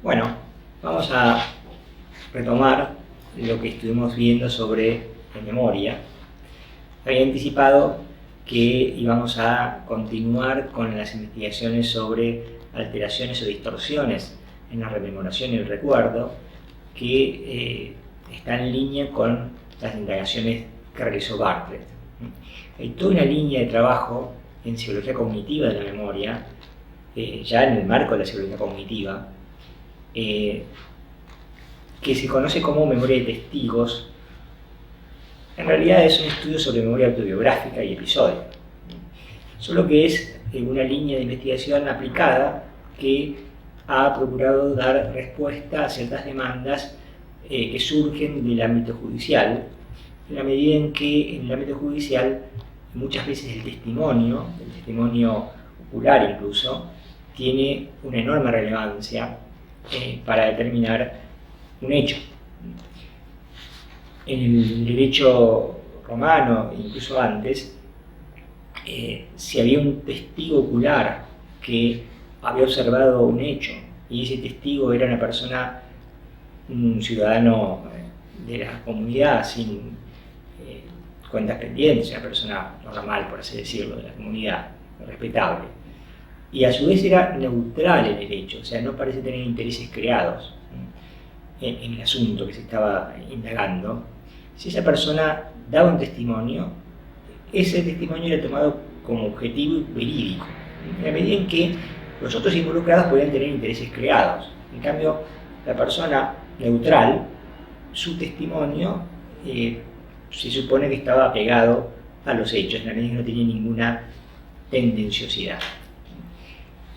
Bueno, vamos a retomar lo que estuvimos viendo sobre la memoria. Había anticipado que íbamos a continuar con las investigaciones sobre alteraciones o distorsiones en la rememoración y el recuerdo, que está en línea con las indagaciones que realizó Bartlett. Hay toda una línea de trabajo en psicología cognitiva de la memoria, ya en el marco de la psicología cognitiva, que se conoce como memoria de testigos. En realidad es un estudio sobre memoria autobiográfica y episodio, solo que es una línea de investigación aplicada que ha procurado dar respuesta a ciertas demandas que surgen del ámbito judicial, en la medida en que en el ámbito judicial muchas veces el testimonio ocular incluso, tiene una enorme relevancia para determinar un hecho. En el derecho romano, incluso antes, si había un testigo ocular que había observado un hecho y ese testigo era una persona, un ciudadano de la comunidad sin cuentas pendientes, una persona normal, por así decirlo, de la comunidad, respetable, y a su vez era neutral en el hecho, o sea, no parece tener intereses creados en el asunto que se estaba indagando. Si esa persona daba un testimonio, ese testimonio era tomado como objetivo y verídico, en la medida en que los otros involucrados podían tener intereses creados. En cambio, la persona neutral, su testimonio se supone que estaba apegado a los hechos, en la medida que no tenía ninguna tendenciosidad.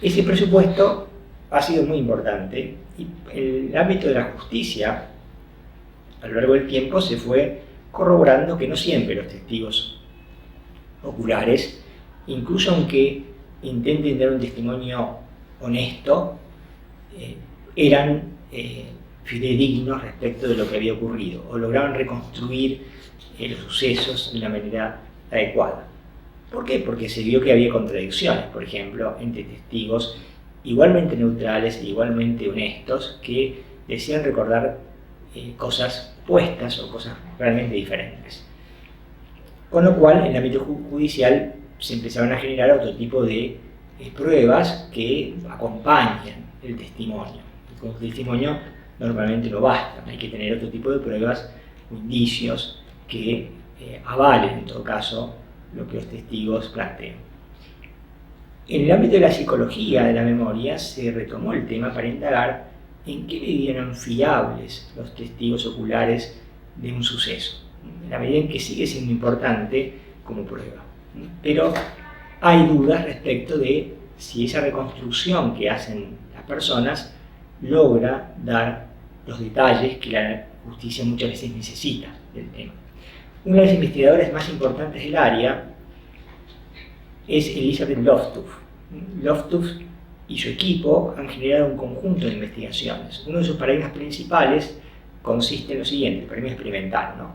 Ese presupuesto ha sido muy importante y el ámbito de la justicia a lo largo del tiempo se fue corroborando que no siempre los testigos oculares, incluso aunque intenten dar un testimonio honesto, eran fidedignos respecto de lo que había ocurrido o lograban reconstruir los sucesos de la manera adecuada. ¿Por qué? Porque se vio que había contradicciones, por ejemplo, entre testigos igualmente neutrales e igualmente honestos que decían recordar cosas opuestas o cosas realmente diferentes. Con lo cual, en el ámbito judicial se empezaron a generar otro tipo de pruebas que acompañan el testimonio. Con el testimonio normalmente no basta, hay que tener otro tipo de pruebas, indicios que avalen en todo caso lo que los testigos plantean. En el ámbito de la psicología de la memoria se retomó el tema para indagar en qué medida eran fiables los testigos oculares de un suceso, en la medida en que sigue siendo importante como prueba. Pero hay dudas respecto de si esa reconstrucción que hacen las personas logra dar los detalles que la justicia muchas veces necesita del tema. Una de las investigadoras más importantes del área es Elizabeth Loftus. Loftus y su equipo han generado un conjunto de investigaciones. Uno de sus paradigmas principales consiste en lo siguiente, el paradigma experimental, ¿no?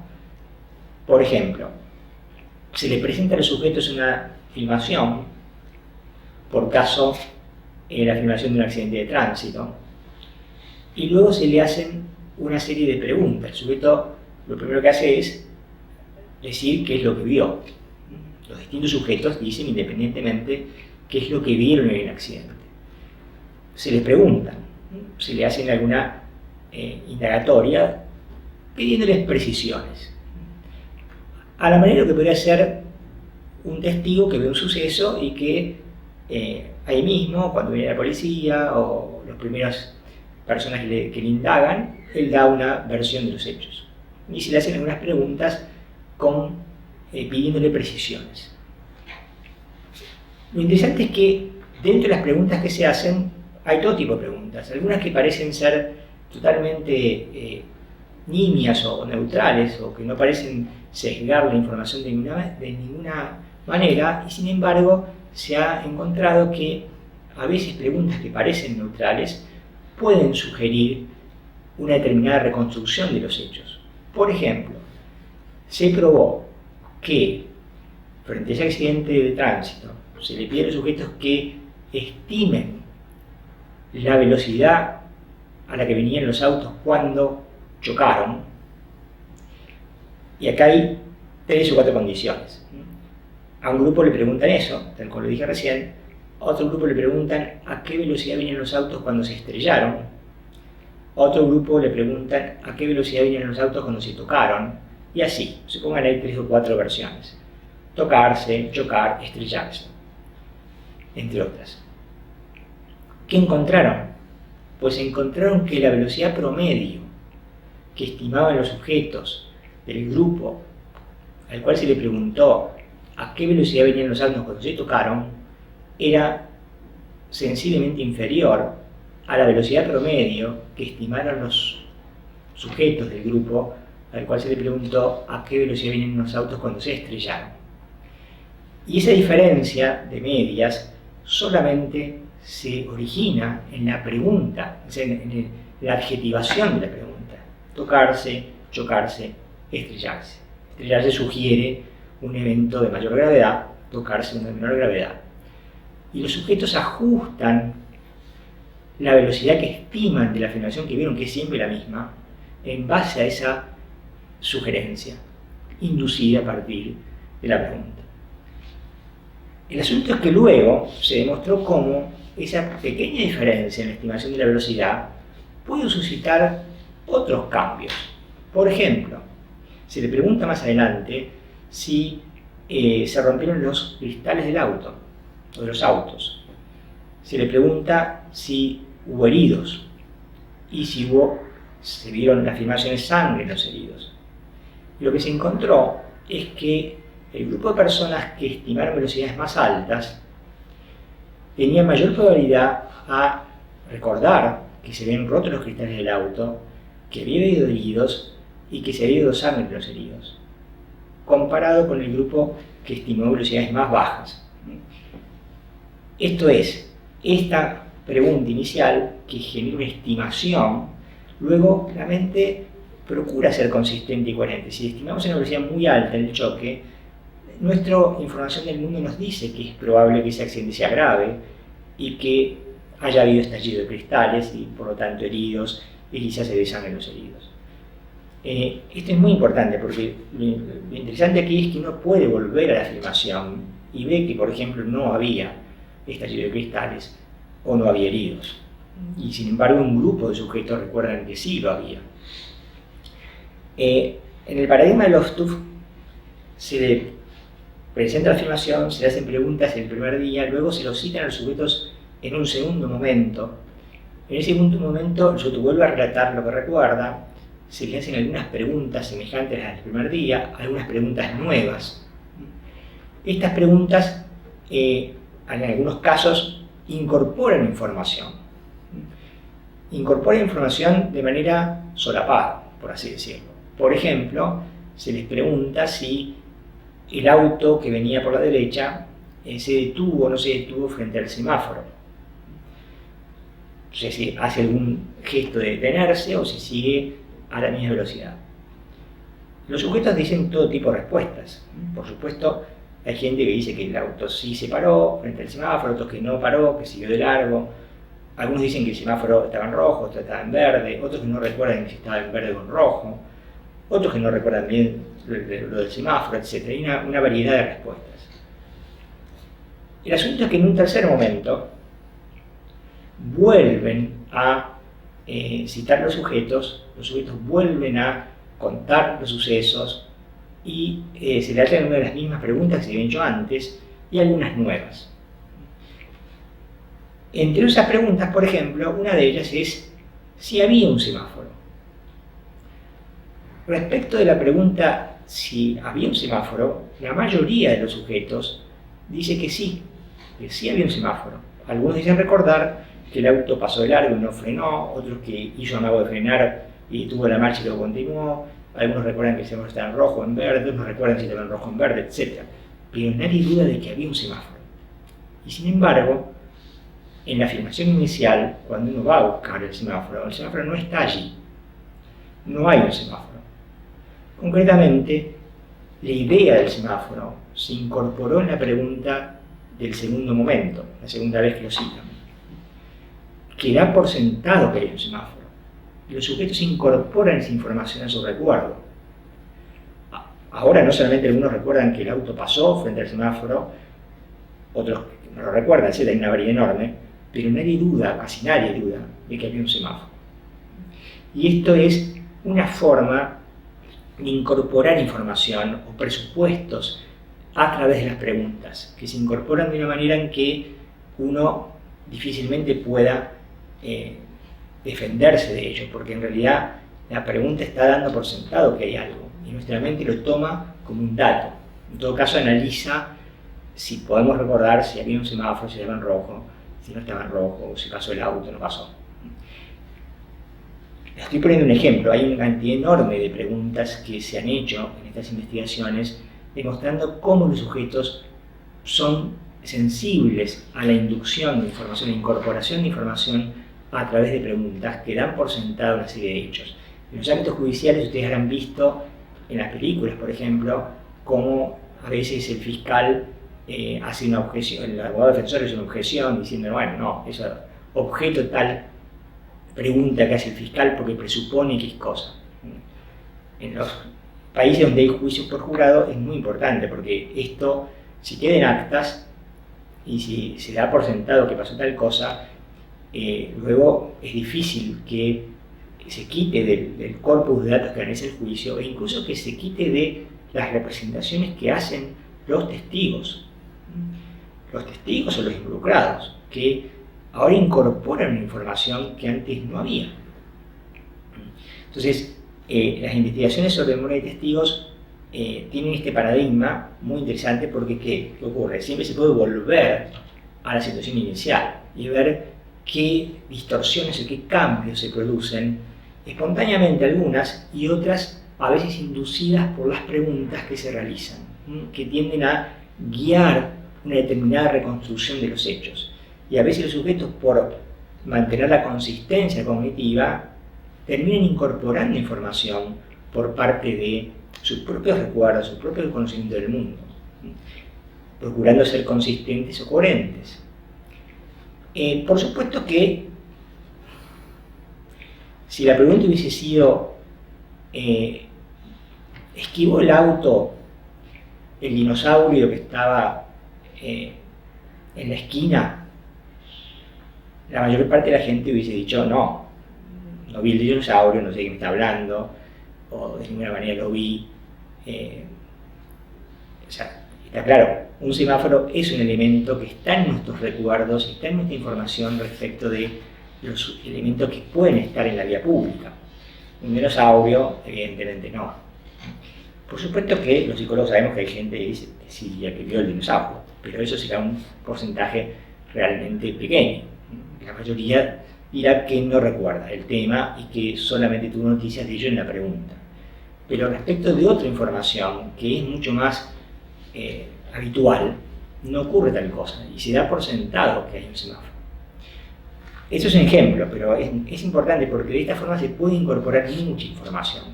Por ejemplo, se le presenta a los sujetos una filmación, por caso la filmación de un accidente de tránsito, y luego se le hacen una serie de preguntas. El sujeto lo primero que hace es decir qué es lo que vio. Los distintos sujetos dicen independientemente qué es lo que vieron en el accidente. Se les preguntan, se le hacen alguna indagatoria pidiéndoles precisiones. A la manera que podría ser un testigo que ve un suceso y que ahí mismo, cuando viene la policía o las primeras personas que le indagan, él da una versión de los hechos. Y se le hacen algunas preguntas pidiéndole precisiones. Lo interesante es que dentro de las preguntas que se hacen hay todo tipo de preguntas, algunas que parecen ser totalmente nimias o neutrales o que no parecen sesgar la información de ninguna manera, y sin embargo se ha encontrado que a veces preguntas que parecen neutrales pueden sugerir una determinada reconstrucción de los hechos. Por ejemplo, se probó que frente a ese accidente de tránsito se le pide a los sujetos que estimen la velocidad a la que venían los autos cuando chocaron. Y acá hay 3 o 4 condiciones. A un grupo le preguntan eso, tal como lo dije recién. A otro grupo le preguntan a qué velocidad venían los autos cuando se estrellaron. A otro grupo le preguntan a qué velocidad venían los autos cuando se tocaron. Y así, supongan hay 3 o 4 versiones. Tocarse, chocar, estrellarse, entre otras. ¿Qué encontraron? Pues encontraron que la velocidad promedio que estimaban los sujetos del grupo al cual se le preguntó a qué velocidad venían los autos cuando se tocaron era sensiblemente inferior a la velocidad promedio que estimaron los sujetos del grupo al cual se le preguntó a qué velocidad venían los autos cuando se estrellaron. Y esa diferencia de medias solamente se origina en la pregunta, o sea, en la adjetivación de la pregunta. Tocarse, chocarse, estrellarse. Estrellarse sugiere un evento de mayor gravedad, tocarse una de menor gravedad. Y los sujetos ajustan la velocidad que estiman de la afirmación que vieron, que es siempre la misma, en base a esa sugerencia, inducida a partir de la pregunta. El asunto es que luego se demostró cómo esa pequeña diferencia en la estimación de la velocidad puede suscitar otros cambios. Por ejemplo, se le pregunta más adelante si se rompieron los cristales del auto o de los autos. Se le pregunta si hubo heridos y si se vieron las afirmaciones de sangre en los heridos. Y lo que se encontró es que el grupo de personas que estimaron velocidades más altas tenía mayor probabilidad a recordar que se habían roto los cristales del auto, que había habido heridos y que se había ido sangre en los heridos, comparado con el grupo que estimó velocidades más bajas. Esto es, esta pregunta inicial que genera una estimación, luego la mente procura ser consistente y coherente. Si estimamos una velocidad muy alta en el choque, nuestra información del mundo nos dice que es probable que ese accidente sea grave y que haya habido estallido de cristales y por lo tanto heridos y quizás se desangren los heridos. Esto es muy importante porque lo interesante aquí es que uno puede volver a la afirmación y ve que, por ejemplo, no había estallido de cristales o no había heridos. Y sin embargo, un grupo de sujetos recuerdan que sí lo había. En el paradigma de Loftuf se le presenta la afirmación, se le hacen preguntas el primer día, luego se los citan a los sujetos en un segundo momento. En ese segundo momento el sujeto vuelve a relatar lo que recuerda, se le hacen algunas preguntas semejantes a las del primer día, algunas preguntas nuevas. Estas preguntas, en algunos casos, incorporan información. Incorporan información de manera solapada, por así decirlo. Por ejemplo, se les pregunta si el auto que venía por la derecha se detuvo o no se detuvo frente al semáforo. O sea, si hace algún gesto de detenerse o si sigue a la misma velocidad. Los sujetos dicen todo tipo de respuestas. Por supuesto, hay gente que dice que el auto sí se paró frente al semáforo, otros que no paró, que siguió de largo. Algunos dicen que el semáforo estaba en rojo, otros estaba en verde, otros que no recuerdan si estaba en verde o en rojo, otros que no recuerdan bien lo del semáforo, etc. Hay una variedad de respuestas. El asunto es que en un tercer momento vuelven a citar los sujetos vuelven a contar los sucesos y se le hacen una de las mismas preguntas que se habían hecho antes y algunas nuevas. Entre esas preguntas, por ejemplo, una de ellas es si había un semáforo. Respecto de la pregunta si había un semáforo, la mayoría de los sujetos dice que sí había un semáforo. Algunos dicen recordar que el auto pasó de largo y no frenó, otros que hizo amago de frenar y tuvo la marcha y luego continuó, algunos recuerdan que el semáforo estaba en rojo o en verde, otros no recuerdan si estaba en rojo o en verde, etc. Pero nadie duda de que había un semáforo. Y sin embargo, en la afirmación inicial, cuando uno va a buscar el semáforo no está allí. No hay un semáforo. Concretamente, la idea del semáforo se incorporó en la pregunta del segundo momento, la segunda vez que lo citan, que da por sentado que hay un semáforo. los sujetos incorporan esa información a su recuerdo. Ahora no solamente algunos recuerdan que el auto pasó frente al semáforo, otros no lo recuerdan, hay una variedad enorme, pero nadie duda, casi nadie duda, de que había un semáforo. Y esto es una forma de incorporar información o presupuestos a través de las preguntas, que se incorporan de una manera en que uno difícilmente pueda defenderse de ello, porque en realidad la pregunta está dando por sentado que hay algo, y nuestra mente lo toma como un dato. En todo caso analiza si podemos recordar si había un semáforo, si estaba en rojo, si no estaba en rojo, si pasó el auto, no pasó. Estoy poniendo un ejemplo, hay una cantidad enorme de preguntas que se han hecho en estas investigaciones demostrando cómo los sujetos son sensibles a la inducción de información, a la incorporación de información a través de preguntas que dan por sentado una serie de hechos. En los ámbitos judiciales ustedes habrán visto en las películas, por ejemplo, cómo a veces el fiscal hace una objeción, el abogado defensor hace una objeción diciendo, bueno, no, es objeto tal pregunta que hace el fiscal porque presupone que es cosa. En los países donde hay juicio por jurado es muy importante porque esto, si queda en actas y si se da por sentado que pasó tal cosa, luego es difícil que se quite del corpus de datos que analiza el juicio e incluso que se quite de las representaciones que hacen los testigos o los involucrados, que ahora incorporan una información que antes no había. Entonces, las investigaciones sobre memoria de testigos tienen este paradigma muy interesante porque ¿qué ocurre? Siempre se puede volver a la situación inicial y ver qué distorsiones o qué cambios se producen espontáneamente algunas y otras a veces inducidas por las preguntas que se realizan, que tienden a guiar una determinada reconstrucción de los hechos. Y a veces los sujetos, por mantener la consistencia cognitiva, terminan incorporando información por parte de sus propios recuerdos, su propio conocimiento del mundo, procurando ser consistentes o coherentes. Por supuesto que si la pregunta hubiese sido ¿esquivó el auto el dinosaurio que estaba en la esquina? La mayor parte de la gente hubiese dicho no vi el dinosaurio, no sé de qué me está hablando, o de ninguna manera lo vi. O sea, está claro, un semáforo es un elemento que está en nuestros recuerdos, está en nuestra información respecto de los elementos que pueden estar en la vía pública. Un dinosaurio, evidentemente no. Por supuesto que los psicólogos sabemos que hay gente que dice que sí, ya que vio el dinosaurio, pero eso será un porcentaje realmente pequeño. La mayoría dirá que no recuerda el tema y que solamente tuvo noticias de ello en la pregunta. Pero respecto de otra información que es mucho más habitual, no ocurre tal cosa y se da por sentado que hay un semáforo. Eso es un ejemplo, pero es importante porque de esta forma se puede incorporar mucha información.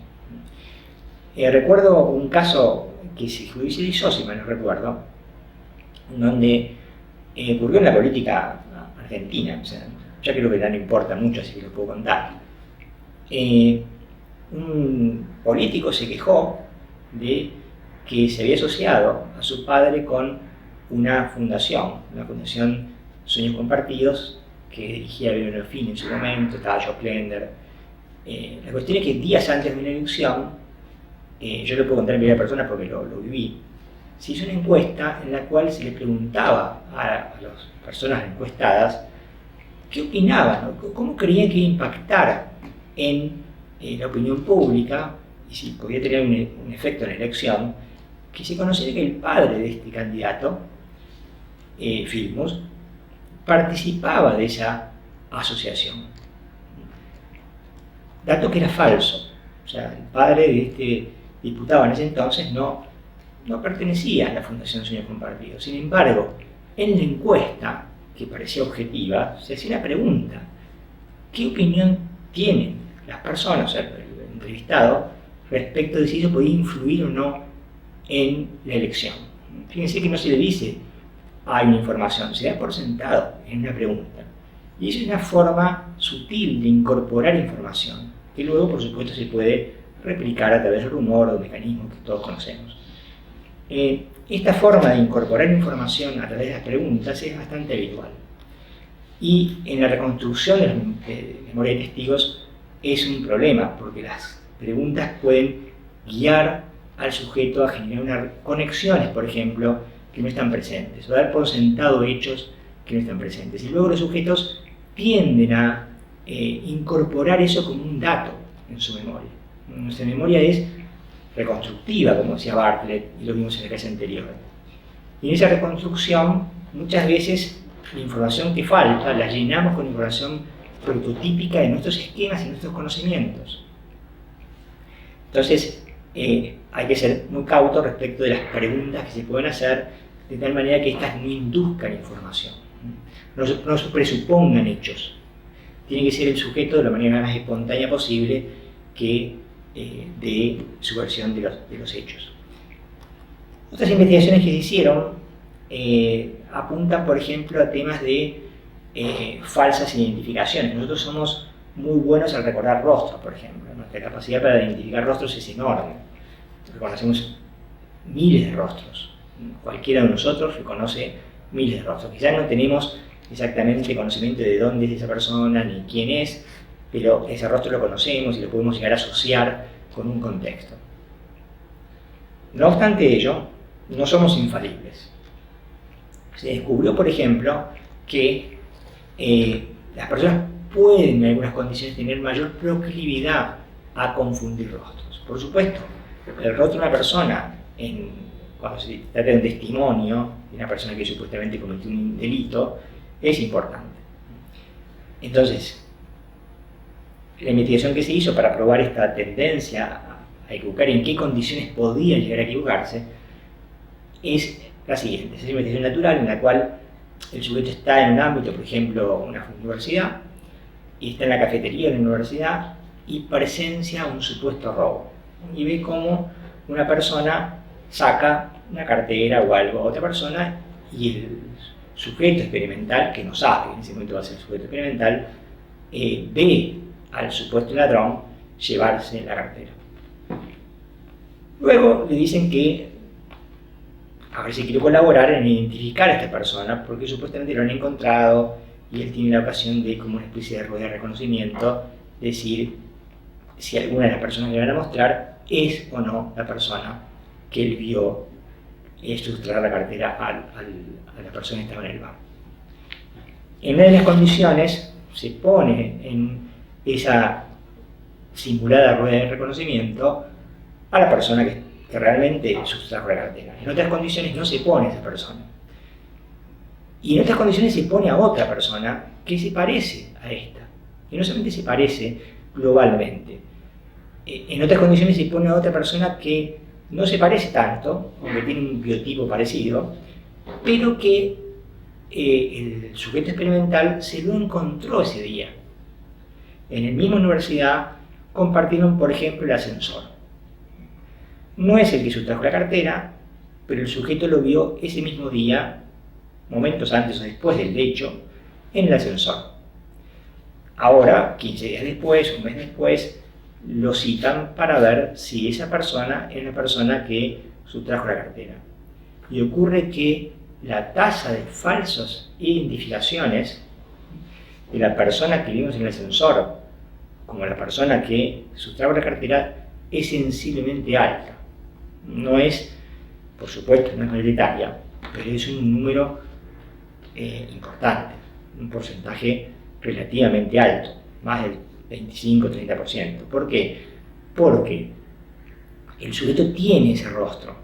Recuerdo un caso que se judicializó, si mal no recuerdo, donde ocurrió en la política argentina, o sea, ya creo que ya no importa mucho, así que lo puedo contar. Un político se quejó de que se había asociado a su padre con una fundación, la Fundación Sueños Compartidos, que dirigía Bernardo Fini en su momento, estaba Joe Klender. La cuestión es que días antes de una elección, yo lo puedo contar en primera persona porque lo viví, se hizo una encuesta en la cual se le preguntaba a las personas encuestadas qué opinaban, ¿no? Cómo creían que iba a impactar en la opinión pública y si podía tener un efecto en la elección, que se conociera que el padre de este candidato, Filmus, participaba de esa asociación. Dato que era falso. O sea, el padre de este diputado en ese entonces no pertenecía a la Fundación Sueños Compartidos. Sin embargo, en la encuesta, que parecía objetiva, se hacía la pregunta: ¿qué opinión tienen las personas, o sea, el entrevistado, respecto de si eso podía influir o no en la elección? Fíjense que no se le dice hay una información, se da por sentado en una pregunta. Y eso es una forma sutil de incorporar información. que luego, por supuesto, se puede replicar a través del rumor o de mecanismos que todos conocemos. Esta forma de incorporar información a través de las preguntas es bastante habitual. Y en la reconstrucción de la memoria de testigos es un problema, porque las preguntas pueden guiar al sujeto a generar unas conexiones, por ejemplo, que no están presentes, o dar por sentado hechos que no están presentes. Y luego los sujetos tienden a incorporar eso como un dato en su memoria. Nuestra memoria es reconstructiva, como decía Bartlett, y lo vimos en la clase anterior. Y en esa reconstrucción, muchas veces la información que falta la llenamos con información prototípica de nuestros esquemas y nuestros conocimientos. Entonces, hay que ser muy cauto respecto de las preguntas que se pueden hacer, de tal manera que estas no induzcan información, no presupongan hechos. Tiene que ser el sujeto de la manera más espontánea posible que de su versión de los hechos. Otras investigaciones que se hicieron apuntan, por ejemplo, a temas de falsas identificaciones. Nosotros somos muy buenos al recordar rostros, por ejemplo. Nuestra capacidad para identificar rostros es enorme. Reconocemos miles de rostros. Cualquiera de nosotros reconoce miles de rostros. Quizás no tenemos exactamente conocimiento de dónde es esa persona ni quién es, pero ese rostro lo conocemos y lo podemos llegar a asociar con un contexto. No obstante ello, no somos infalibles. Se descubrió, por ejemplo, que las personas pueden en algunas condiciones tener mayor proclividad a confundir rostros. Por supuesto, el rostro de una persona, cuando se trata de un testimonio de una persona que supuestamente cometió un delito, es importante. Entonces, la investigación que se hizo para probar esta tendencia a equivocar, en qué condiciones podía llegar a equivocarse, es la siguiente. Es una investigación natural en la cual el sujeto está en un ámbito, por ejemplo, una universidad, y está en la cafetería de la universidad y presencia un supuesto robo. Y ve cómo una persona saca una cartera o algo a otra persona y el sujeto experimental, que no sabe, en ese momento va a ser el sujeto experimental, ve al supuesto ladrón llevarse la cartera. Luego le dicen que a ver si quiere colaborar en identificar a esta persona, porque supuestamente lo han encontrado y él tiene la ocasión de, como una especie de rueda de reconocimiento, decir si alguna de las personas que le van a mostrar es o no la persona que él vio sustraer la cartera a la persona que estaba en el banco. En una de las condiciones se pone en esa simulada rueda de reconocimiento a la persona que realmente sustrajo la cartera. En otras condiciones no se pone a esa persona. Y en otras condiciones se pone a otra persona que se parece a esta. Y no solamente se parece globalmente. En otras condiciones se pone a otra persona que no se parece tanto, aunque tiene un biotipo parecido, pero que el sujeto experimental se lo encontró ese día. En la misma universidad compartieron, por ejemplo, el ascensor. No es el que sustrajo la cartera, pero el sujeto lo vio ese mismo día, momentos antes o después del hecho, en el ascensor. Ahora, 15 días después, un mes después, lo citan para ver si esa persona es la persona que sustrajo la cartera. Y ocurre que la tasa de falsas identificaciones de la persona que vimos en el ascensor como la persona que sustrajo la cartera es sensiblemente alta. No es, por supuesto, no es mayoritaria, pero es un número importante, un porcentaje relativamente alto, más del 25-30%. ¿Por qué? Porque el sujeto tiene ese rostro,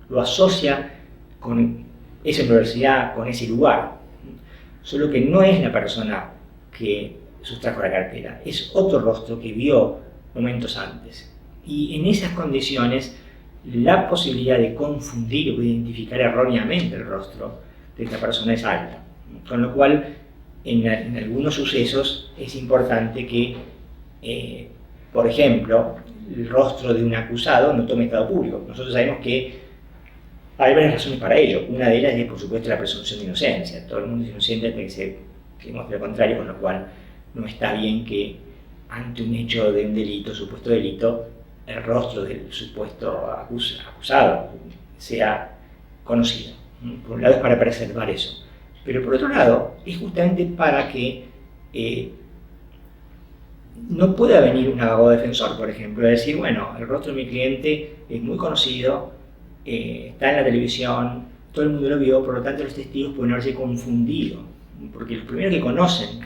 lo asocia con esa universidad, con ese lugar, solo que no es la persona que sustrajo la cartera, es otro rostro que vio momentos antes. Y en esas condiciones, la posibilidad de confundir o identificar erróneamente el rostro de esta persona es alta. Con lo cual, en algunos sucesos es importante que, por ejemplo, el rostro de un acusado no tome estado público. Nosotros sabemos que hay varias razones para ello. Una de ellas es, por supuesto, la presunción de inocencia. Todo el mundo es inocente hasta que se demuestre lo contrario, con lo cual no está bien que ante un hecho de un delito, supuesto delito, el rostro del supuesto acusado sea conocido. Por un lado es para preservar eso, pero por otro lado es justamente para que no pueda venir un abogado defensor, por ejemplo, a decir, bueno, el rostro de mi cliente es muy conocido, está en la televisión, todo el mundo lo vio, por lo tanto los testigos pueden haberse confundido, porque los primeros que conocen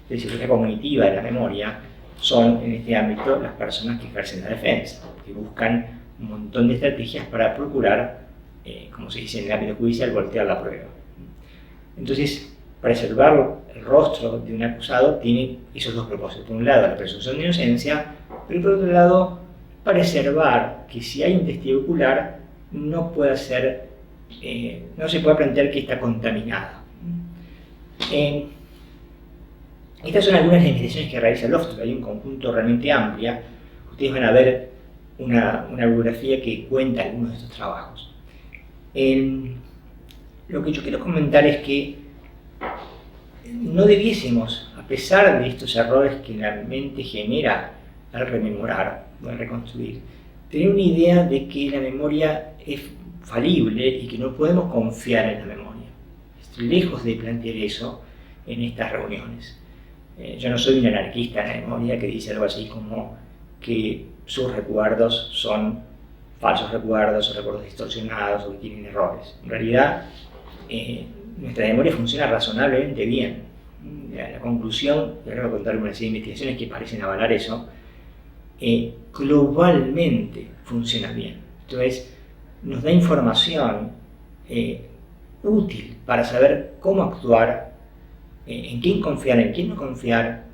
de psicología cognitiva, de la memoria, son en este ámbito las personas que ejercen la defensa, que buscan un montón de estrategias para procurar, como se dice en el ámbito judicial, voltear la prueba. Entonces, preservar el rostro de un acusado tiene esos dos propósitos. Por un lado, la presunción de inocencia, pero por otro lado, preservar que si hay un testigo ocular, no se puede plantear que está contaminado. Estas son algunas de las investigaciones que realiza Lovejoy. Hay un conjunto realmente amplio. Ustedes van a ver una bibliografía que cuenta algunos de estos trabajos. Lo que yo quiero comentar es que no debiésemos, a pesar de estos errores que la mente genera al rememorar o al reconstruir, tener una idea de que la memoria es falible y que no podemos confiar en la memoria. Estoy lejos de plantear eso en estas reuniones. Yo no soy un anarquista en la memoria que dice algo así como que sus recuerdos son falsos recuerdos o recuerdos distorsionados o que tienen errores. En realidad, nuestra memoria funciona razonablemente bien. La conclusión, y ahora voy a contar una serie de investigaciones que parecen avalar eso, globalmente funciona bien. Entonces, nos da información útil para saber cómo actuar, en quién confiar, en quién no confiar,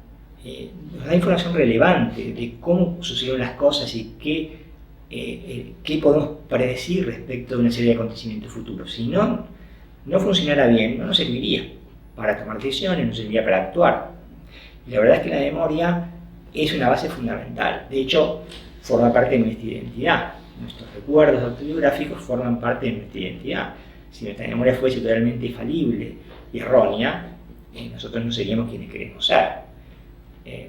nos da información relevante de cómo sucedieron las cosas y qué podemos predecir respecto de una serie de acontecimientos futuros. Si no funcionara bien, no nos serviría para tomar decisiones, no serviría para actuar. Y la verdad es que la memoria es una base fundamental. De hecho, forma parte de nuestra identidad. Nuestros recuerdos autobiográficos forman parte de nuestra identidad. Si nuestra memoria fuese totalmente falible y errónea, nosotros no seríamos quienes queremos ser.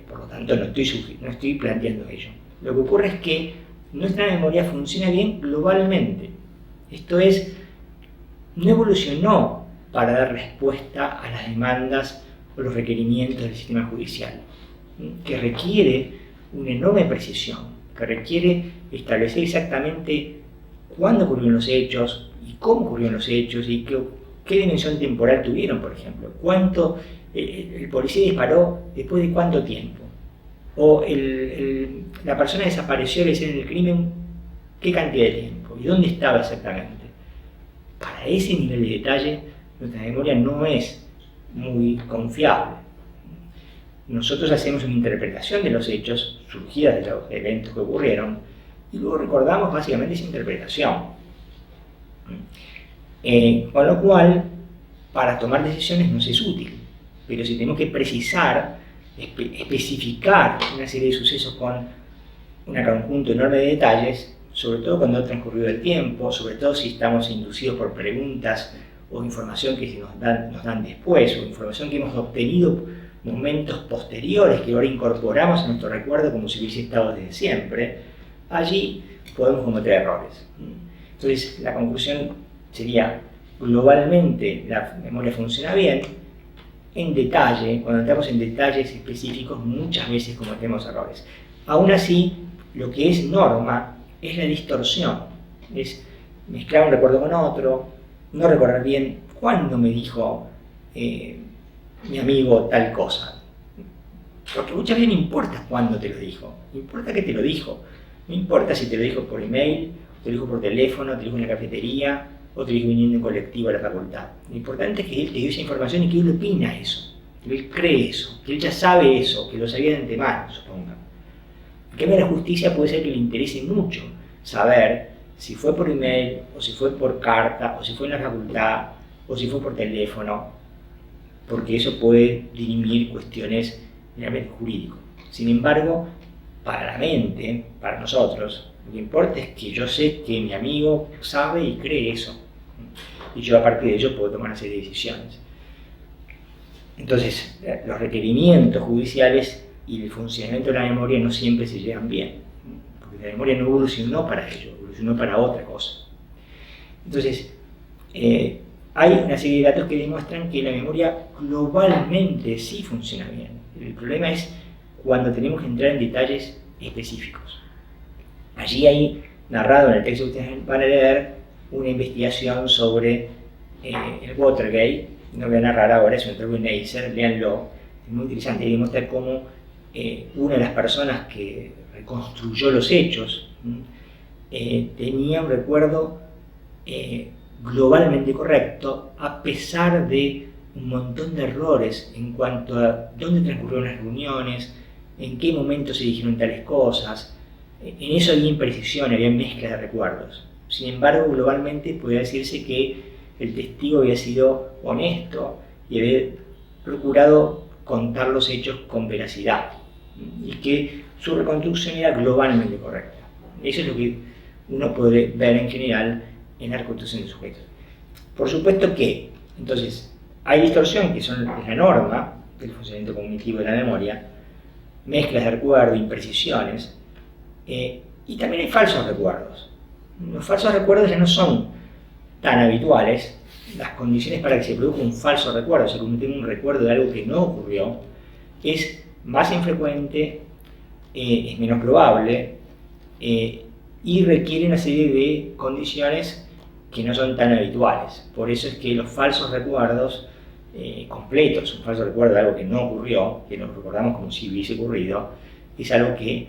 Por lo tanto, no estoy planteando ello. Lo que ocurre es que nuestra memoria funciona bien globalmente. Esto es, no evolucionó para dar respuesta a las demandas o los requerimientos del sistema judicial, que requiere una enorme precisión, que requiere establecer exactamente cuándo ocurrieron los hechos y cómo ocurrieron los hechos y qué dimensión temporal tuvieron, por ejemplo. Cuánto el policía disparó después de cuánto tiempo. O la persona desapareció al escena del crimen, qué cantidad de tiempo y dónde estaba exactamente. Para ese nivel de detalle, nuestra memoria no es muy confiable. Nosotros hacemos una interpretación de los hechos surgidas de los eventos que ocurrieron y luego recordamos básicamente esa interpretación. Con lo cual, para tomar decisiones nos es útil, pero si tenemos que precisar, especificar una serie de sucesos con un conjunto enorme de detalles, sobre todo cuando ha transcurrido el tiempo, sobre todo si estamos inducidos por preguntas o información que nos dan después, o información que hemos obtenido momentos posteriores que ahora incorporamos en nuestro recuerdo como si hubiese estado desde siempre, allí podemos cometer errores. Entonces, la conclusión sería, globalmente la memoria funciona bien. En detalle, cuando entramos en detalles específicos, muchas veces cometemos errores. Aún así, lo que es norma es la distorsión, es mezclar un recuerdo con otro, no recordar bien cuándo me dijo mi amigo tal cosa. Porque muchas veces no importa cuándo te lo dijo, importa que te lo dijo. No importa si te lo dijo por email, te lo dijo por teléfono, te lo dijo en la cafetería, o te lo dijo viniendo en colectivo a la facultad. Lo importante es que él te dio esa información y que él opina eso, que él cree eso, que él ya sabe eso, que lo sabía de antemano, suponga. Que a la justicia puede ser que le interese mucho saber si fue por email, o si fue por carta, o si fue en la facultad, o si fue por teléfono, porque eso puede dirimir cuestiones meramente jurídicas. Sin embargo, para la mente, para nosotros, lo que importa es que yo sé que mi amigo sabe y cree eso. Y yo a partir de ello puedo tomar una serie de decisiones. Entonces, los requerimientos judiciales y el funcionamiento de la memoria no siempre se llevan bien, porque la memoria no evolucionó para ello, evolucionó para otra cosa. Entonces, hay una serie de datos que demuestran que la memoria globalmente sí funciona bien. El problema es cuando tenemos que entrar en detalles específicos. Allí hay narrado en el texto que ustedes van a leer una investigación sobre el Watergate. No voy a narrar ahora, es un trabajo de Neisser, léanlo, es muy interesante. Y demuestra cómo una de las personas que reconstruyó los hechos tenía un recuerdo globalmente correcto, a pesar de un montón de errores en cuanto a dónde transcurrieron las reuniones, en qué momento se dijeron tales cosas. En eso había imprecisión, había mezcla de recuerdos. Sin embargo, globalmente podría decirse que el testigo había sido honesto y había procurado contar los hechos con veracidad, y que su reconstrucción era globalmente correcta. Eso es lo que uno puede ver en general en la reconstrucción de sujetos. Por supuesto que, entonces, hay distorsión, que es la norma del funcionamiento cognitivo de la memoria, mezclas de recuerdo, imprecisiones, y también hay falsos recuerdos. Los falsos recuerdos ya no son tan habituales. Las condiciones para que se produzca un falso recuerdo, o sea, que uno tenga un recuerdo de algo que no ocurrió, es más infrecuente, es menos probable, y requiere una serie de condiciones que no son tan habituales. Por eso es que los falsos recuerdos completos, un falso recuerdo de algo que no ocurrió, que nos recordamos como si hubiese ocurrido, es algo que